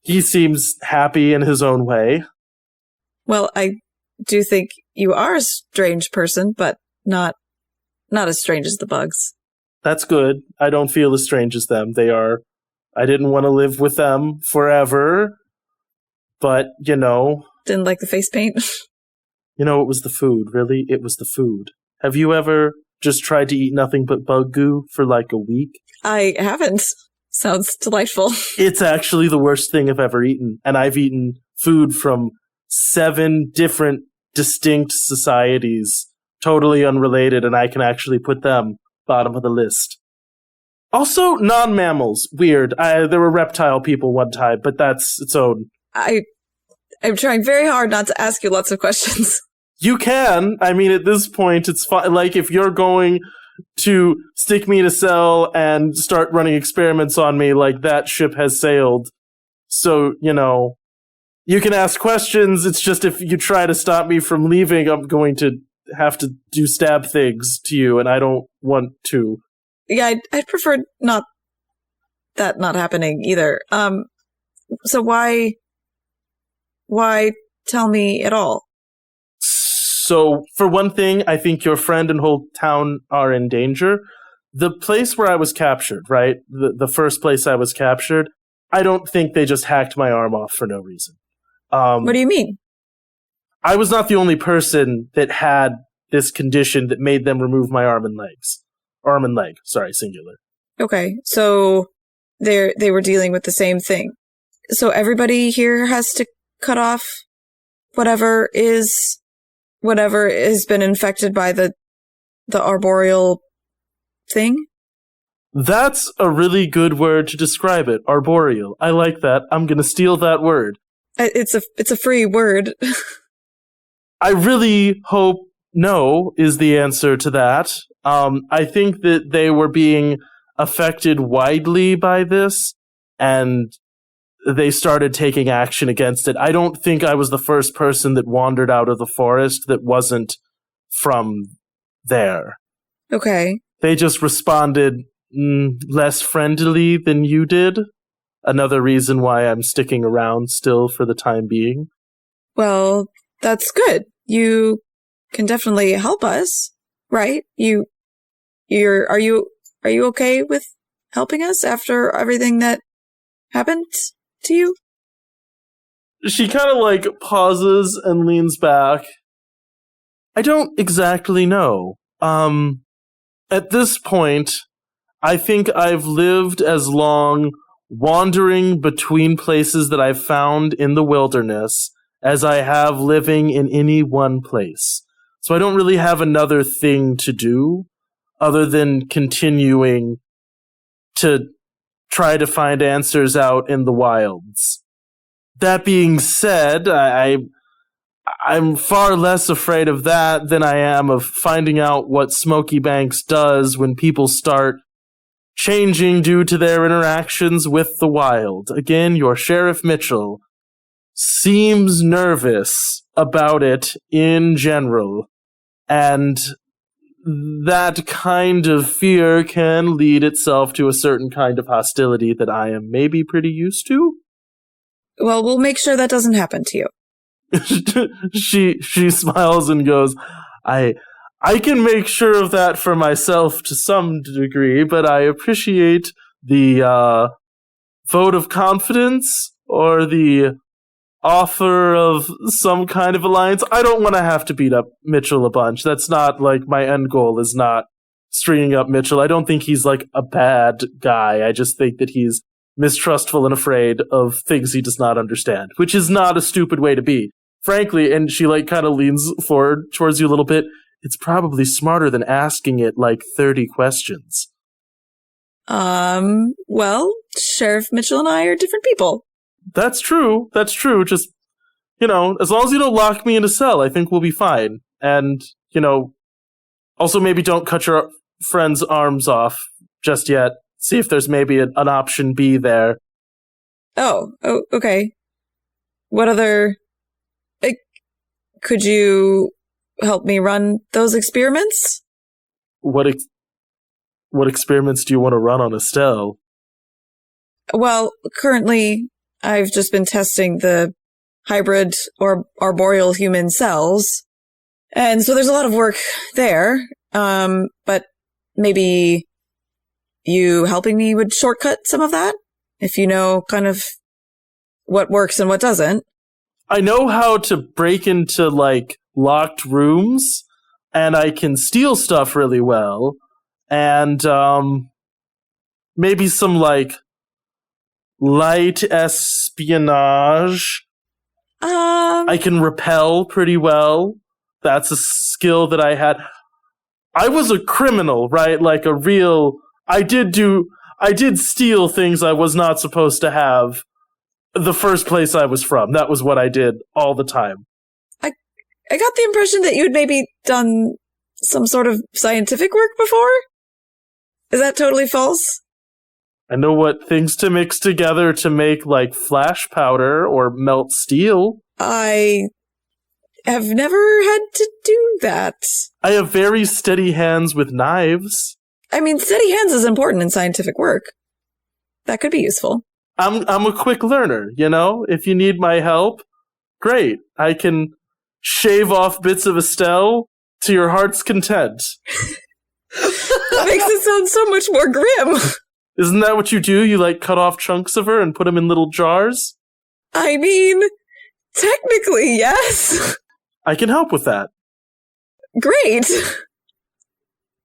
He seems happy in his own way. Well, I do think you are a strange person, but not as strange as the bugs. That's good. I don't feel as strange as them. They are. I didn't want to live with them forever, but, Didn't like the face paint? It was the food, really. It was the food. Have you ever just tried to eat nothing but bug goo for like a week? I haven't. Sounds delightful. It's actually the worst thing I've ever eaten, and I've eaten food from 7 different distinct societies, totally unrelated, and I can actually put them bottom of the list. Also, non-mammals. Weird. There were reptile people one time, but that's its own. I'm trying very hard not to ask you lots of questions. You can. I mean, at this point, it's fine. Like, if you're going to stick me in a cell and start running experiments on me, like, that ship has sailed. So, you can ask questions. It's just if you try to stop me from leaving, I'm going to have to do stab things to you, and I don't want to. Yeah, I'd prefer not happening either. So why tell me at all? So, for one thing, I think your friend and whole town are in danger. The place where I was captured, right? The first place I was captured, I don't think they just hacked my arm off for no reason. What do you mean? I was not the only person that had this condition that made them remove my arm and legs. Arm and leg, sorry, singular. Okay, so they were dealing with the same thing. So everybody here has to cut off whatever has been infected by the arboreal thing? That's a really good word to describe it, arboreal. I like that. I'm going to steal that word. It's a free word. I really hope no is the answer to that. I think that they were being affected widely by this, and they started taking action against it. I don't think I was the first person that wandered out of the forest that wasn't from there. Okay. They just responded less friendly than you did. Another reason why I'm sticking around still for the time being. Well, that's good. You can definitely help us, right? Are you okay with helping us after everything that happened to you? She kind of pauses and leans back. I don't exactly know. At this point, I think I've lived as long wandering between places that I've found in the wilderness as I have living in any one place. So I don't really have another thing to do other than continuing to try to find answers out in the wilds. That being said, I'm far less afraid of that than I am of finding out what Smoky Banks does when people start changing due to their interactions with the wild. Again, your Sheriff Mitchell seems nervous about it in general, and that kind of fear can lead itself to a certain kind of hostility that I am maybe pretty used to. Well, we'll make sure that doesn't happen to you. She smiles and goes, I can make sure of that for myself to some degree, but I appreciate the vote of confidence or the offer of some kind of alliance. I don't want to have to beat up Mitchell a bunch. That's not my end goal is not stringing up Mitchell. I don't think he's a bad guy. I just think that he's mistrustful and afraid of things he does not understand, which is not a stupid way to be. Frankly, and she kind of leans forward towards you a little bit, it's probably smarter than asking it 30 questions. Well, Sheriff Mitchell and I are different people. That's true. Just, as long as you don't lock me in a cell, I think we'll be fine. And, also maybe don't cut your friend's arms off just yet. See if there's maybe an option B there. Oh, okay. What other... could you help me run those experiments? What experiments do you want to run on Estelle? Well, currently, I've just been testing the hybrid or arboreal human cells. And so there's a lot of work there. But maybe you helping me would shortcut some of that? If you know kind of what works and what doesn't. I know how to break into, locked rooms, and I can steal stuff really well, and, maybe some, light espionage. I can repel pretty well. That's a skill that I had. I was a criminal, right? Like a real... I did steal things I was not supposed to have the first place I was from. That was what I did all the time. I got the impression that you'd maybe done some sort of scientific work before? Is that totally false? I know what things to mix together to make, like, flash powder or melt steel. I have never had to do that. I have very steady hands with knives. I mean, steady hands is important in scientific work. That could be useful. I'm a quick learner, you know? If you need my help, great. I can shave off bits of Estelle to your heart's content. That makes it sound so much more grim. Isn't that what you do? You, like, cut off chunks of her and put them in little jars? I mean, technically, yes. I can help with that. Great.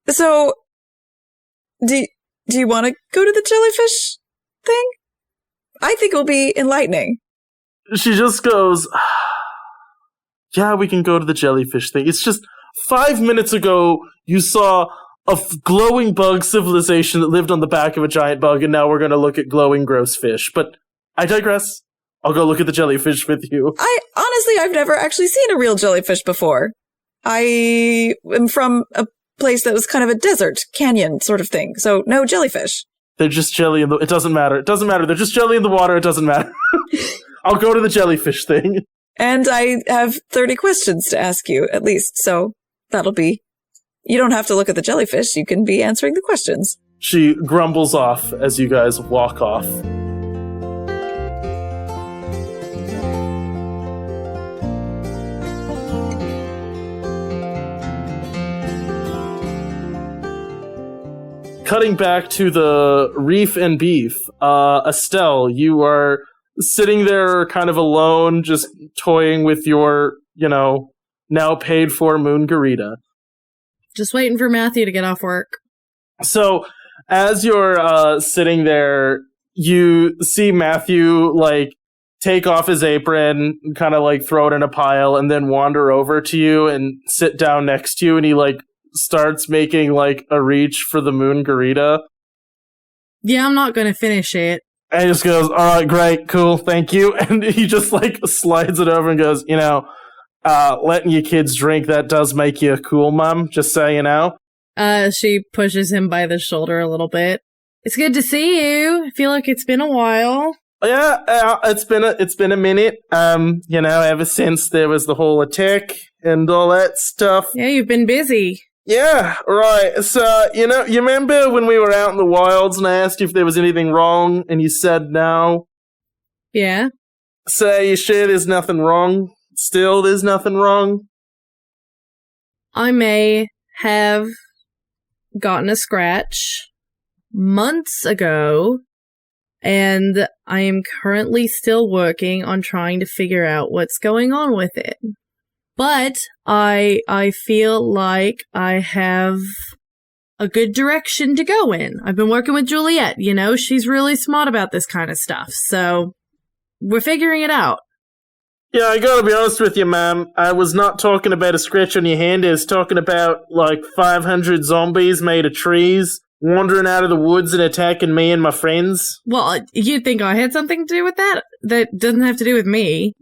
So, do you want to go to the jellyfish thing? I think it'll be enlightening. She just goes, yeah, we can go to the jellyfish thing. It's just 5 minutes ago you saw a glowing bug civilization that lived on the back of a giant bug, and now we're going to look at glowing gross fish. But I digress. I'll go look at the jellyfish with you. I've never actually seen a real jellyfish before. I am from a place that was kind of a desert, canyon sort of thing, so no jellyfish. They're just jelly in the... It doesn't matter. It doesn't matter. They're just jelly in the water. It doesn't matter. I'll go to the jellyfish thing. And I have 30 questions to ask you, at least, so that'll be... You don't have to look at the jellyfish. You can be answering the questions. She grumbles off as you guys walk off. Cutting back to the reef and beef, Estelle, you are sitting there kind of alone, just toying with your, now paid for Moongarita. Just waiting for Matthew to get off work. So, as you're sitting there, you see Matthew, take off his apron, kind of, throw it in a pile, and then wander over to you and sit down next to you, and he, starts making, a reach for the Moongarita. Yeah, I'm not going to finish it. And he just goes, all right, great, cool, thank you. And he just, slides it over and goes, letting your kids drink, that does make you a cool mom, just so you know. She pushes him by the shoulder a little bit. It's good to see you. I feel like it's been a while. Yeah, it's been a minute. Ever since there was the whole attack and all that stuff. Yeah, you've been busy. Yeah, right. So, you remember when we were out in the wilds and I asked you if there was anything wrong and you said no? Yeah. So, you sure there's nothing wrong? Still, there's nothing wrong? I may have gotten a scratch months ago, and I am currently still working on trying to figure out what's going on with it. But I feel like I have a good direction to go in. I've been working with Juliet, she's really smart about this kind of stuff. So we're figuring it out. Yeah, I gotta be honest with you, ma'am. I was not talking about a scratch on your hand. I was talking about, 500 zombies made of trees wandering out of the woods and attacking me and my friends. Well, you'd think I had something to do with that? That doesn't have to do with me.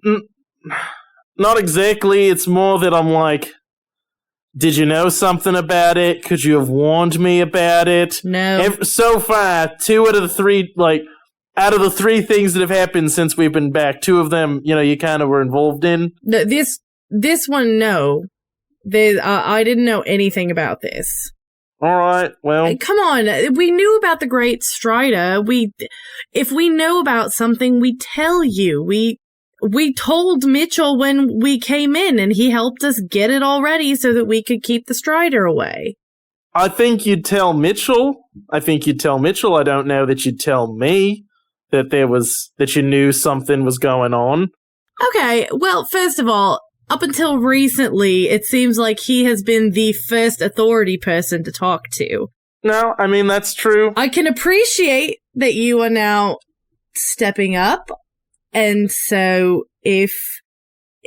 Not exactly. It's more that I'm did you know something about it? Could you have warned me about it? No. So far, 2 out of the 3, out of the 3 things that have happened since we've been back, 2 of them, you kind of were involved in. No, this one, no. I didn't know anything about this. All right, well. Come on, we knew about the Great Strider. If we know about something, we tell you. We told Mitchell when we came in, and he helped us get it all ready so that we could keep the Strider away. I think you'd tell Mitchell. I don't know that you'd tell me that you knew something was going on. Okay, well, first of all, up until recently, it seems like he has been the first authority person to talk to. No, I mean, that's true. I can appreciate that you are now stepping up. And so if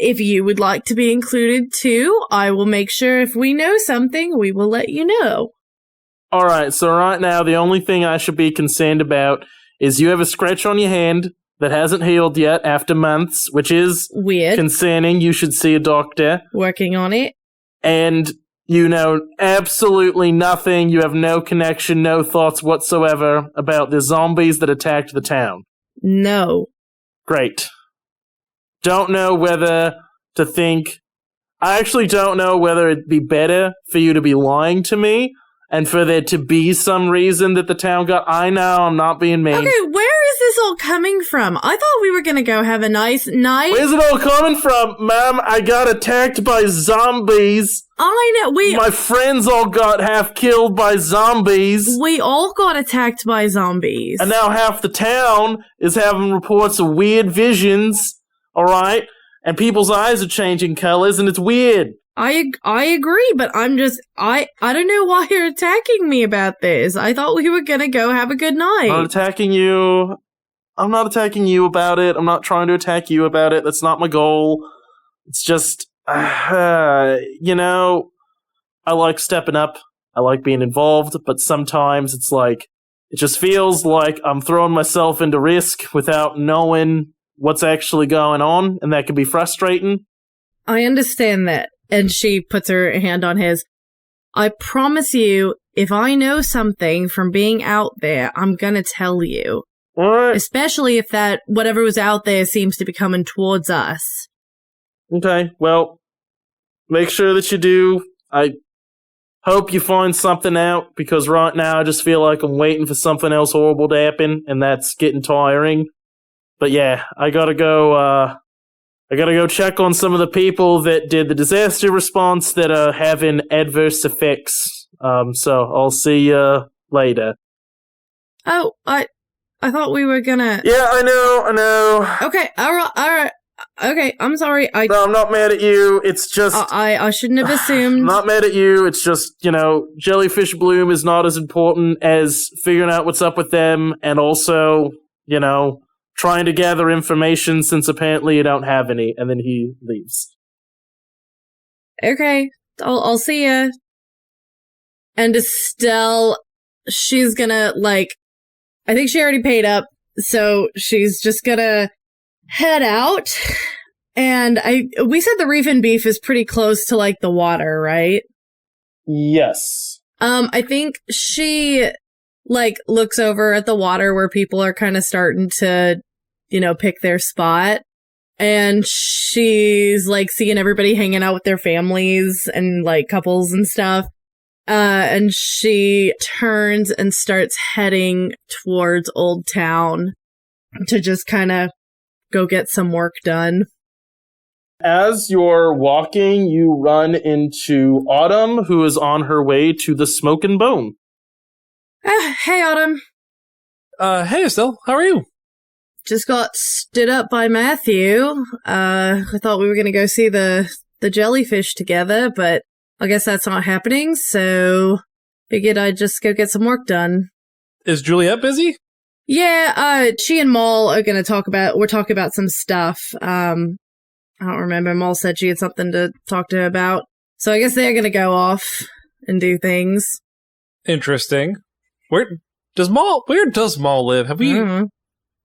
if you would like to be included too, I will make sure if we know something, we will let you know. Alright, so right now, the only thing I should be concerned about is you have a scratch on your hand that hasn't healed yet after months, which is Weird. concerning. You should see a doctor. Working on it. And you know absolutely nothing. You have no connection, no thoughts whatsoever about the zombies that attacked the town. No. Great. Don't know whether to think... I actually don't know whether it'd be better for you to be lying to me and for there to be some reason that the town got... I know, I'm not being mean. Okay, where is this all coming from? I thought we were gonna go have a nice night. Where's it all coming from? Ma'am, I got attacked by zombies. I know, My friends all got half killed by zombies. we all got attacked by zombies. And now half the town is having reports of weird visions, alright? And people's eyes are changing colors, and it's weird. I agree, but I'm just, I don't know why you're attacking me about this. I thought we were gonna go have a good night. I'm not attacking you. I'm not attacking you about it. I'm not trying to attack you about it. That's not my goal. It's just, you know, I like stepping up. I like being involved, but sometimes it's like, it just feels like I'm throwing myself into risk without knowing what's actually going on, and that can be frustrating. I understand that. And she puts her hand on his. I promise you, if I know something from being out there, I'm gonna tell you. Alright. Especially if that, whatever was out there seems to be coming towards us. Okay, well, make sure that you do. I hope you find something out, because right now I just feel like I'm waiting for something else horrible to happen, and that's getting tiring. But yeah, I gotta go check on some of the people that did the disaster response that are having adverse effects. So I'll see you later. Oh, I thought we were gonna... Yeah, I know. Okay, alright. Okay, I'm sorry. No, I'm not mad at you. It's just... I shouldn't have assumed. I'm not mad at you. It's just, you know, Jellyfish Bloom is not as important as figuring out what's up with them, and also, you know, trying to gather information since apparently you don't have any, and then he leaves. Okay, I'll see ya. And Estelle, she's gonna, like, I think she already paid up, so she's just gonna head out. And we said the reef and beef is pretty close to, like, the water, right? Yes. I think she, like, looks over at the water where people are kind of starting to, you know, pick their spot. And she's, like, seeing everybody hanging out with their families and, like, couples and stuff. And she turns and starts heading towards Old Town to just kind of go get some work done. As you're walking, you run into Autumn, who is on her way to the Smoke and Bone. Hey, Autumn. Hey, Estelle. How are you? Just got stood up by Matthew. I thought we were going to go see the jellyfish together, but I guess that's not happening, so figured I'd just go get some work done. Is Juliet busy? Yeah, she and Maul are going to we're talking about some stuff. I don't remember. Maul said she had something to talk to her about. So I guess they're going to go off and do things. Interesting. Where does Maul live?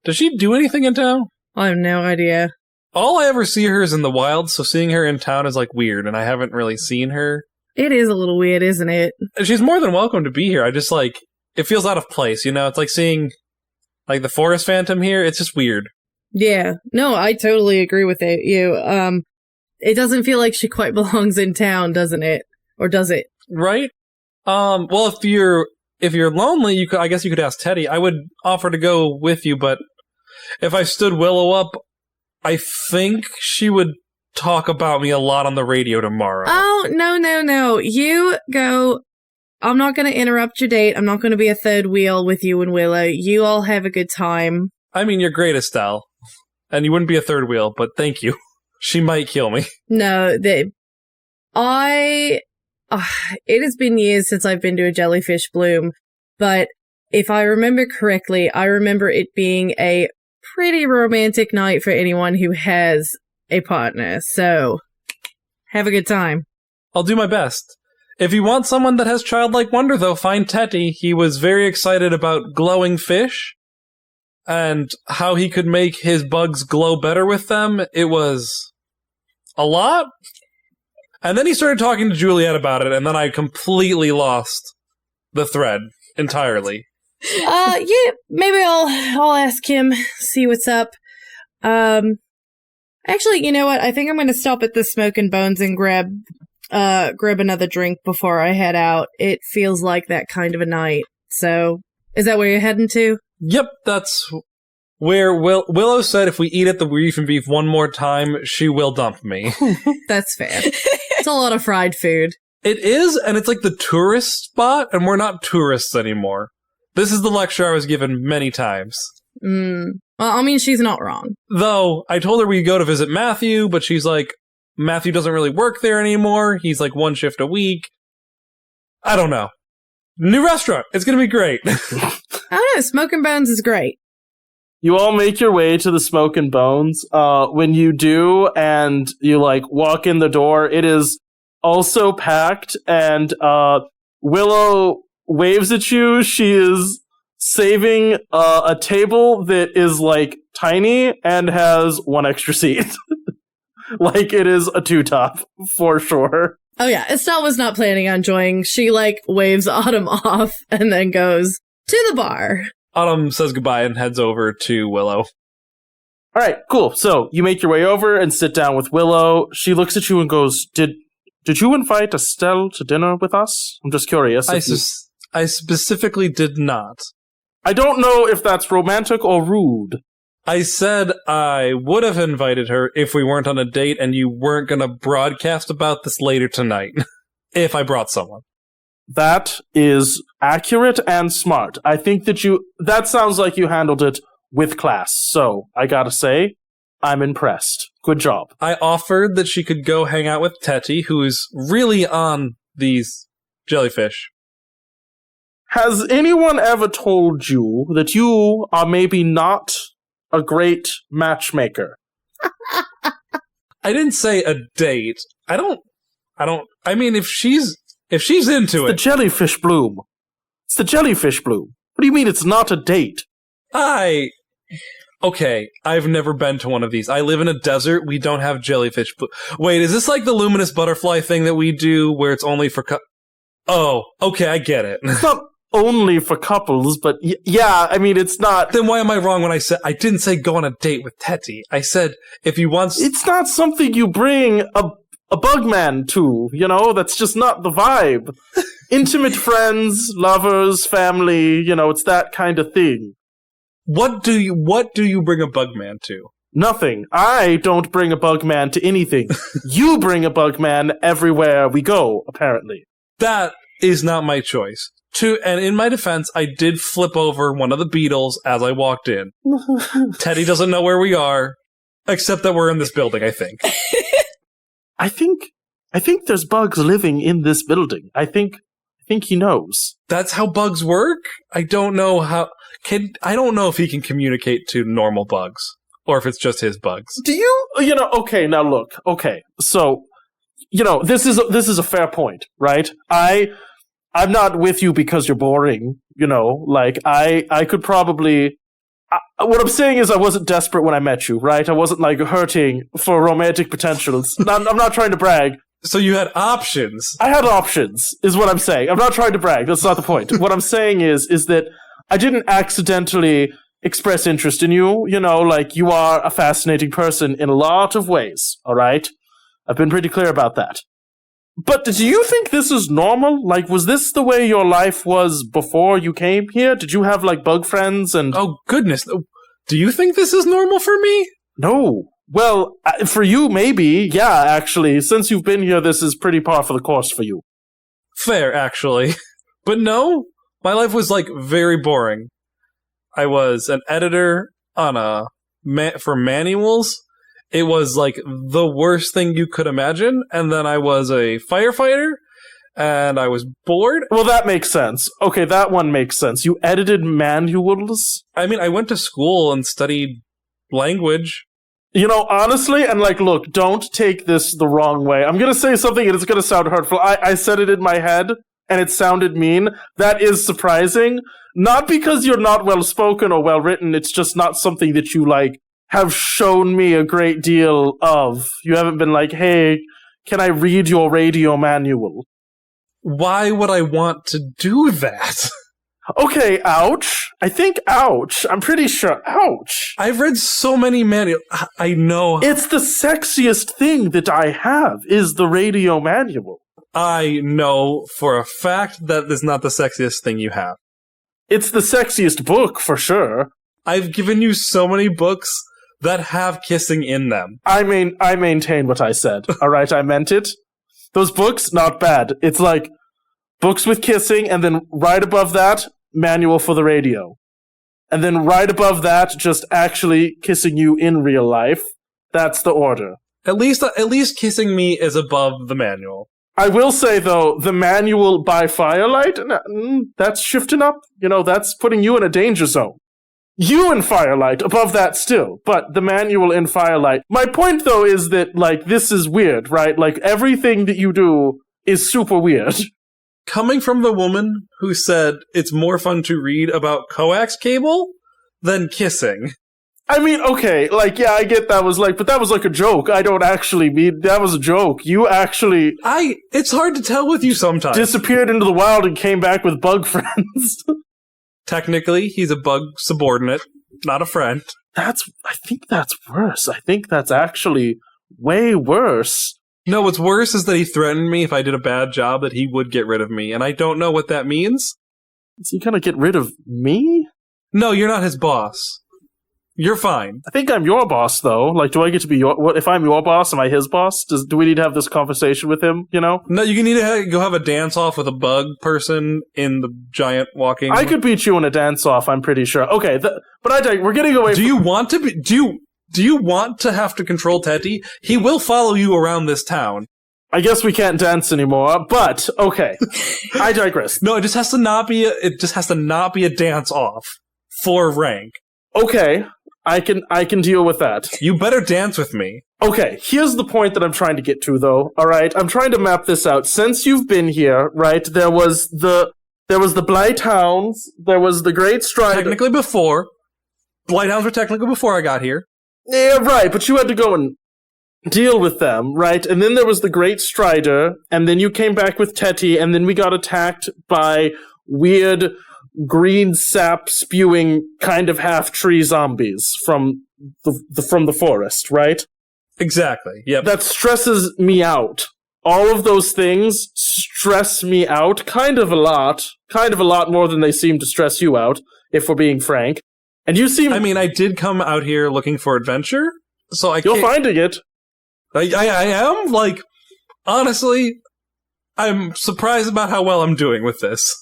Does she do anything in town? I have no idea. All I ever see her is in the wild, so seeing her in town is, like, weird, and I haven't really seen her. It is a little weird, isn't it? She's more than welcome to be here. I just, like, it feels out of place, you know? It's like seeing, like, the Forest Phantom here. It's just weird. Yeah. No, I totally agree with it. It doesn't feel like she quite belongs in town, doesn't it? Or does it? Right? Well, if you're lonely, I guess you could ask Teddy. I would offer to go with you, but if I stood Willow up, I think she would talk about me a lot on the radio tomorrow. Oh, no. You go. I'm not going to interrupt your date. I'm not going to be a third wheel with you and Willow. You all have a good time. I mean, you're great, Estelle. And you wouldn't be a third wheel, but thank you. She might kill me. No, it has been years since I've been to a Jellyfish Bloom, but if I remember correctly, I remember it being a pretty romantic night for anyone who has a partner, so have a good time. I'll do my best. If you want someone that has childlike wonder, though, find Teddy. He was very excited about glowing fish and how he could make his bugs glow better with them. It was a lot. And then he started talking to Juliet about it, and then I completely lost the thread entirely. Yeah, maybe I'll ask him, see what's up. Actually, you know what? I think I'm going to stop at the Smoking Bones and grab another drink before I head out. It feels like that kind of a night. So, is that where you're heading to? Yep, that's where Willow said if we eat at the Reef and Beef one more time, she will dump me. That's fair. It's a lot of fried food. It is, and it's like the tourist spot, and we're not tourists anymore. This is the lecture I was given many times. Well, I mean, she's not wrong. Though, I told her we'd go to visit Matthew, but she's like, Matthew doesn't really work there anymore. He's like one shift a week. I don't know. New restaurant. It's going to be great. I don't know. Smoking Bones is great. You all make your way to the Smoking Bones. When you do, and you like walk in the door, it is also packed, and Willow waves at you. She is saving a table that is like tiny and has one extra seat. Like it is a two-top for sure. Oh yeah, Estelle was not planning on joining. She like waves Autumn off and then goes to the bar. Autumn says goodbye and heads over to Willow. All right, cool. So you make your way over and sit down with Willow. She looks at you and goes, Did you invite Estelle to dinner with us? I'm just curious. I specifically did not. I don't know if that's romantic or rude. I said I would have invited her if we weren't on a date and you weren't going to broadcast about this later tonight. If I brought someone. That is accurate and smart. I think that sounds like you handled it with class. So I gotta say, I'm impressed. Good job. I offered that she could go hang out with Tetty, who's really on these jellyfish. Has anyone ever told you that you are maybe not a great matchmaker? I didn't say a date. I mean, if she's into it's the jellyfish bloom. It's the jellyfish bloom. What do you mean it's not a date? Okay, I've never been to one of these. I live in a desert. We don't have jellyfish bloom. Wait, is this like the luminous butterfly thing that we do where it's only for Oh, okay, I get it. It's not only for couples, but yeah, I mean, it's not... Then why am I wrong when I said... I didn't say go on a date with Tetty. I said if he wants... It's not something you bring a bugman to, you know? That's just not the vibe. Intimate friends, lovers, family, you know, it's that kind of thing. What do you bring a bugman to? Nothing. I don't bring a bugman to anything. You bring a bugman everywhere we go, apparently. That is not my choice. And in my defense, I did flip over one of the beetles as I walked in. Teddy doesn't know where we are, except that we're in this building, I think. I think there's bugs living in this building. I think he knows. That's how bugs work? I don't know how... I don't know if he can communicate to normal bugs, or if it's just his bugs. Do you know, okay, now look, okay, so, you know, this is a fair point, right? I'm not with you because you're boring, you know, like, I could probably... what I'm saying is I wasn't desperate when I met you, right? I wasn't, like, hurting for romantic potentials. I'm not trying to brag. So you had options. I had options, is what I'm saying. I'm not trying to brag. That's not the point. What I'm saying is that I didn't accidentally express interest in you. You know, like, you are a fascinating person in a lot of ways, all right? I've been pretty clear about that. But do you think this is normal? Like, was this the way your life was before you came here? Did you have, like, bug friends and... Oh, goodness. Do you think this is normal for me? No. Well, for you, maybe. Yeah, actually. Since you've been here, this is pretty par for the course for you. Fair, actually. But no, my life was, like, very boring. I was an editor on for manuals. It was, like, the worst thing you could imagine. And then I was a firefighter, and I was bored. Well, that makes sense. Okay, that one makes sense. You edited manuals? I mean, I went to school and studied language. You know, honestly, and like, look, don't take this the wrong way. I'm gonna say something and it's gonna sound hurtful. I said it in my head and it sounded mean. That is surprising. Not because you're not well spoken or well written, it's just not something that you, like, have shown me a great deal of. You haven't been like, hey, can I read your radio manual? Why would I want to do that? Okay, ouch. I think ouch. I'm pretty sure ouch. I've read so many manuals. I know. It's the sexiest thing that I have, is the radio manual. I know for a fact that is not the sexiest thing you have. It's the sexiest book, for sure. I've given you so many books that have kissing in them. I maintain what I said. Alright, I meant it. Those books, not bad. It's like books with kissing, and then right above that, manual for the radio. And then right above that, just actually kissing you in real life. That's the order. At least kissing me is above the manual. I will say, though, the manual by firelight, that's shifting up. You know, that's putting you in a danger zone. You in firelight, above that still, but the manual in firelight. My point, though, is that, like, this is weird, right? Like, everything that you do is super weird. Coming from the woman who said it's more fun to read about coax cable than kissing. I mean, okay, like, yeah, I get that was like, but that was like a joke. I don't actually mean, that was a joke. You actually it's hard to tell with you sometimes. disappeared into the wild and came back with bug friends. Technically, he's a bug subordinate, not a friend. I think that's worse. I think that's actually way worse. No, what's worse is that he threatened me if I did a bad job that he would get rid of me, and I don't know what that means. Is he gonna get rid of me? No, you're not his boss. You're fine. I think I'm your boss, though. Like, do I get to be what if I'm your boss? Am I his boss? Do we need to have this conversation with him? You know? No, you need to go have a dance off with a bug person in the giant walking. I could beat you in a dance off. I'm pretty sure. Okay, we're getting away. Do you want to be? Do you want to have to control Teddy? He will follow you around this town. I guess we can't dance anymore. But okay, I digress. No, it just has to not be. It just has to not be a dance off for rank. Okay. I can deal with that. You better dance with me. Okay, here's the point that I'm trying to get to, though. All right, I'm trying to map this out. Since you've been here, right? There was the Blight Hounds. There was the Great Strider. Technically before. Blight Hounds were technically before I got here. Yeah, right. But you had to go and deal with them, right? And then there was the Great Strider, and then you came back with Tetty, and then we got attacked by weird green sap spewing kind of half-tree zombies from the forest, right? Exactly. Yep. That stresses me out. All of those things stress me out kind of a lot more than they seem to stress you out, if we're being frank. And you seem... I mean, I did come out here looking for adventure, so You're finding it. I am, like, honestly, I'm surprised about how well I'm doing with this.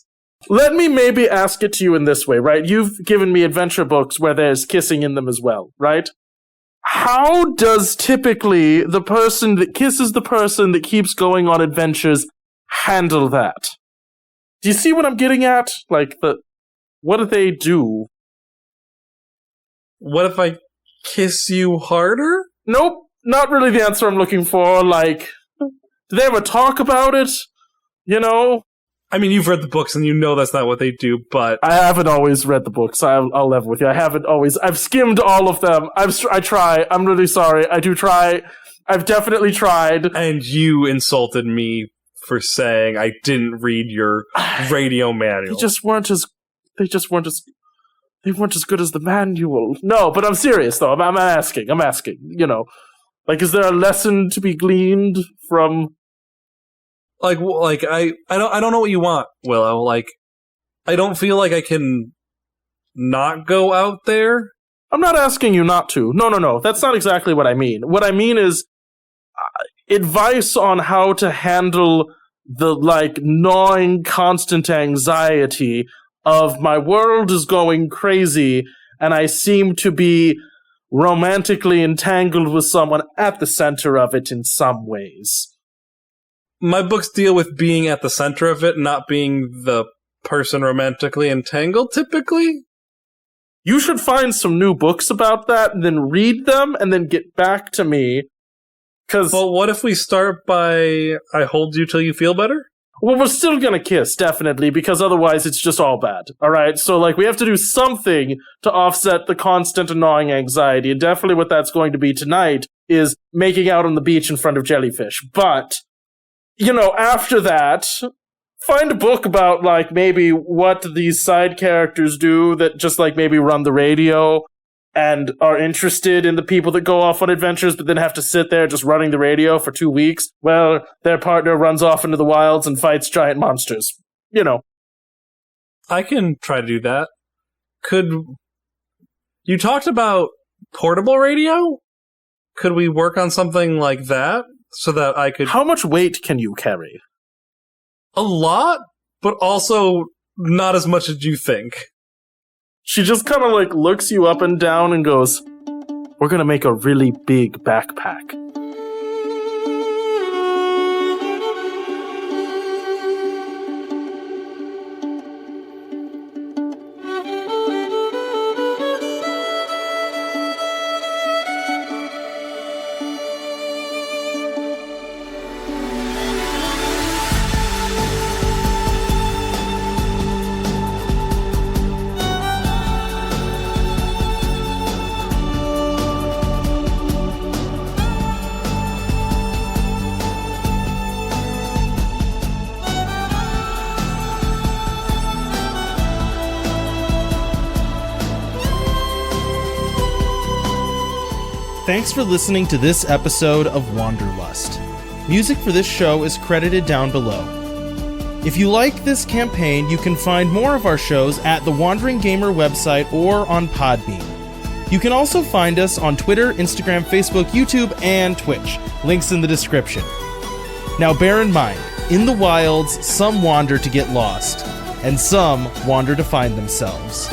Let me maybe ask it to you in this way, right? You've given me adventure books where there's kissing in them as well, right? How does typically the person that kisses the person that keeps going on adventures handle that? Do you see what I'm getting at? Like, what do they do? What if I kiss you harder? Nope, not really the answer I'm looking for. Like, do they ever talk about it? You know? I mean, you've read the books and you know that's not what they do, but... I haven't always read the books. I'll level with you. I haven't always... I've skimmed all of them. I try. I'm really sorry. I do try. I've definitely tried. And you insulted me for saying I didn't read your radio manual. They weren't as good as the manual. No, but I'm serious, though. I'm asking. You know. Like, is there a lesson to be gleaned from... Like I don't know what you want, Willow. Like, I don't feel like I can not go out there. I'm not asking you not to. No. That's not exactly what I mean. What I mean is advice on how to handle the, like, gnawing constant anxiety of my world is going crazy and I seem to be romantically entangled with someone at the center of it in some ways. My books deal with being at the center of it, not being the person romantically entangled, typically. You should find some new books about that and then read them and then get back to me. Well, what if we start by I hold you till you feel better? Well, we're still gonna kiss, definitely, because otherwise it's just all bad. Alright? So, we have to do something to offset the constant annoying anxiety. And definitely what that's going to be tonight is making out on the beach in front of jellyfish. But, after that, find a book about, maybe what these side characters do that just, maybe run the radio and are interested in the people that go off on adventures but then have to sit there just running the radio for 2 weeks. Well, their partner runs off into the wilds and fights giant monsters. I can try to do that. You talked about portable radio? Could we work on something like that so that I could... How much weight can you carry? A lot, but also not as much as you think. She just kind of looks you up and down and goes, "We're gonna make a really big backpack." Thanks for listening to this episode of Wanderlust. Music for this show is credited down below. If you like this campaign, you can find more of our shows at the Wandering Gamer website or on Podbean. You can also find us on Twitter, Instagram, Facebook, YouTube, and Twitch. Links in the description. Now bear in mind, in the wilds, some wander to get lost, and some wander to find themselves.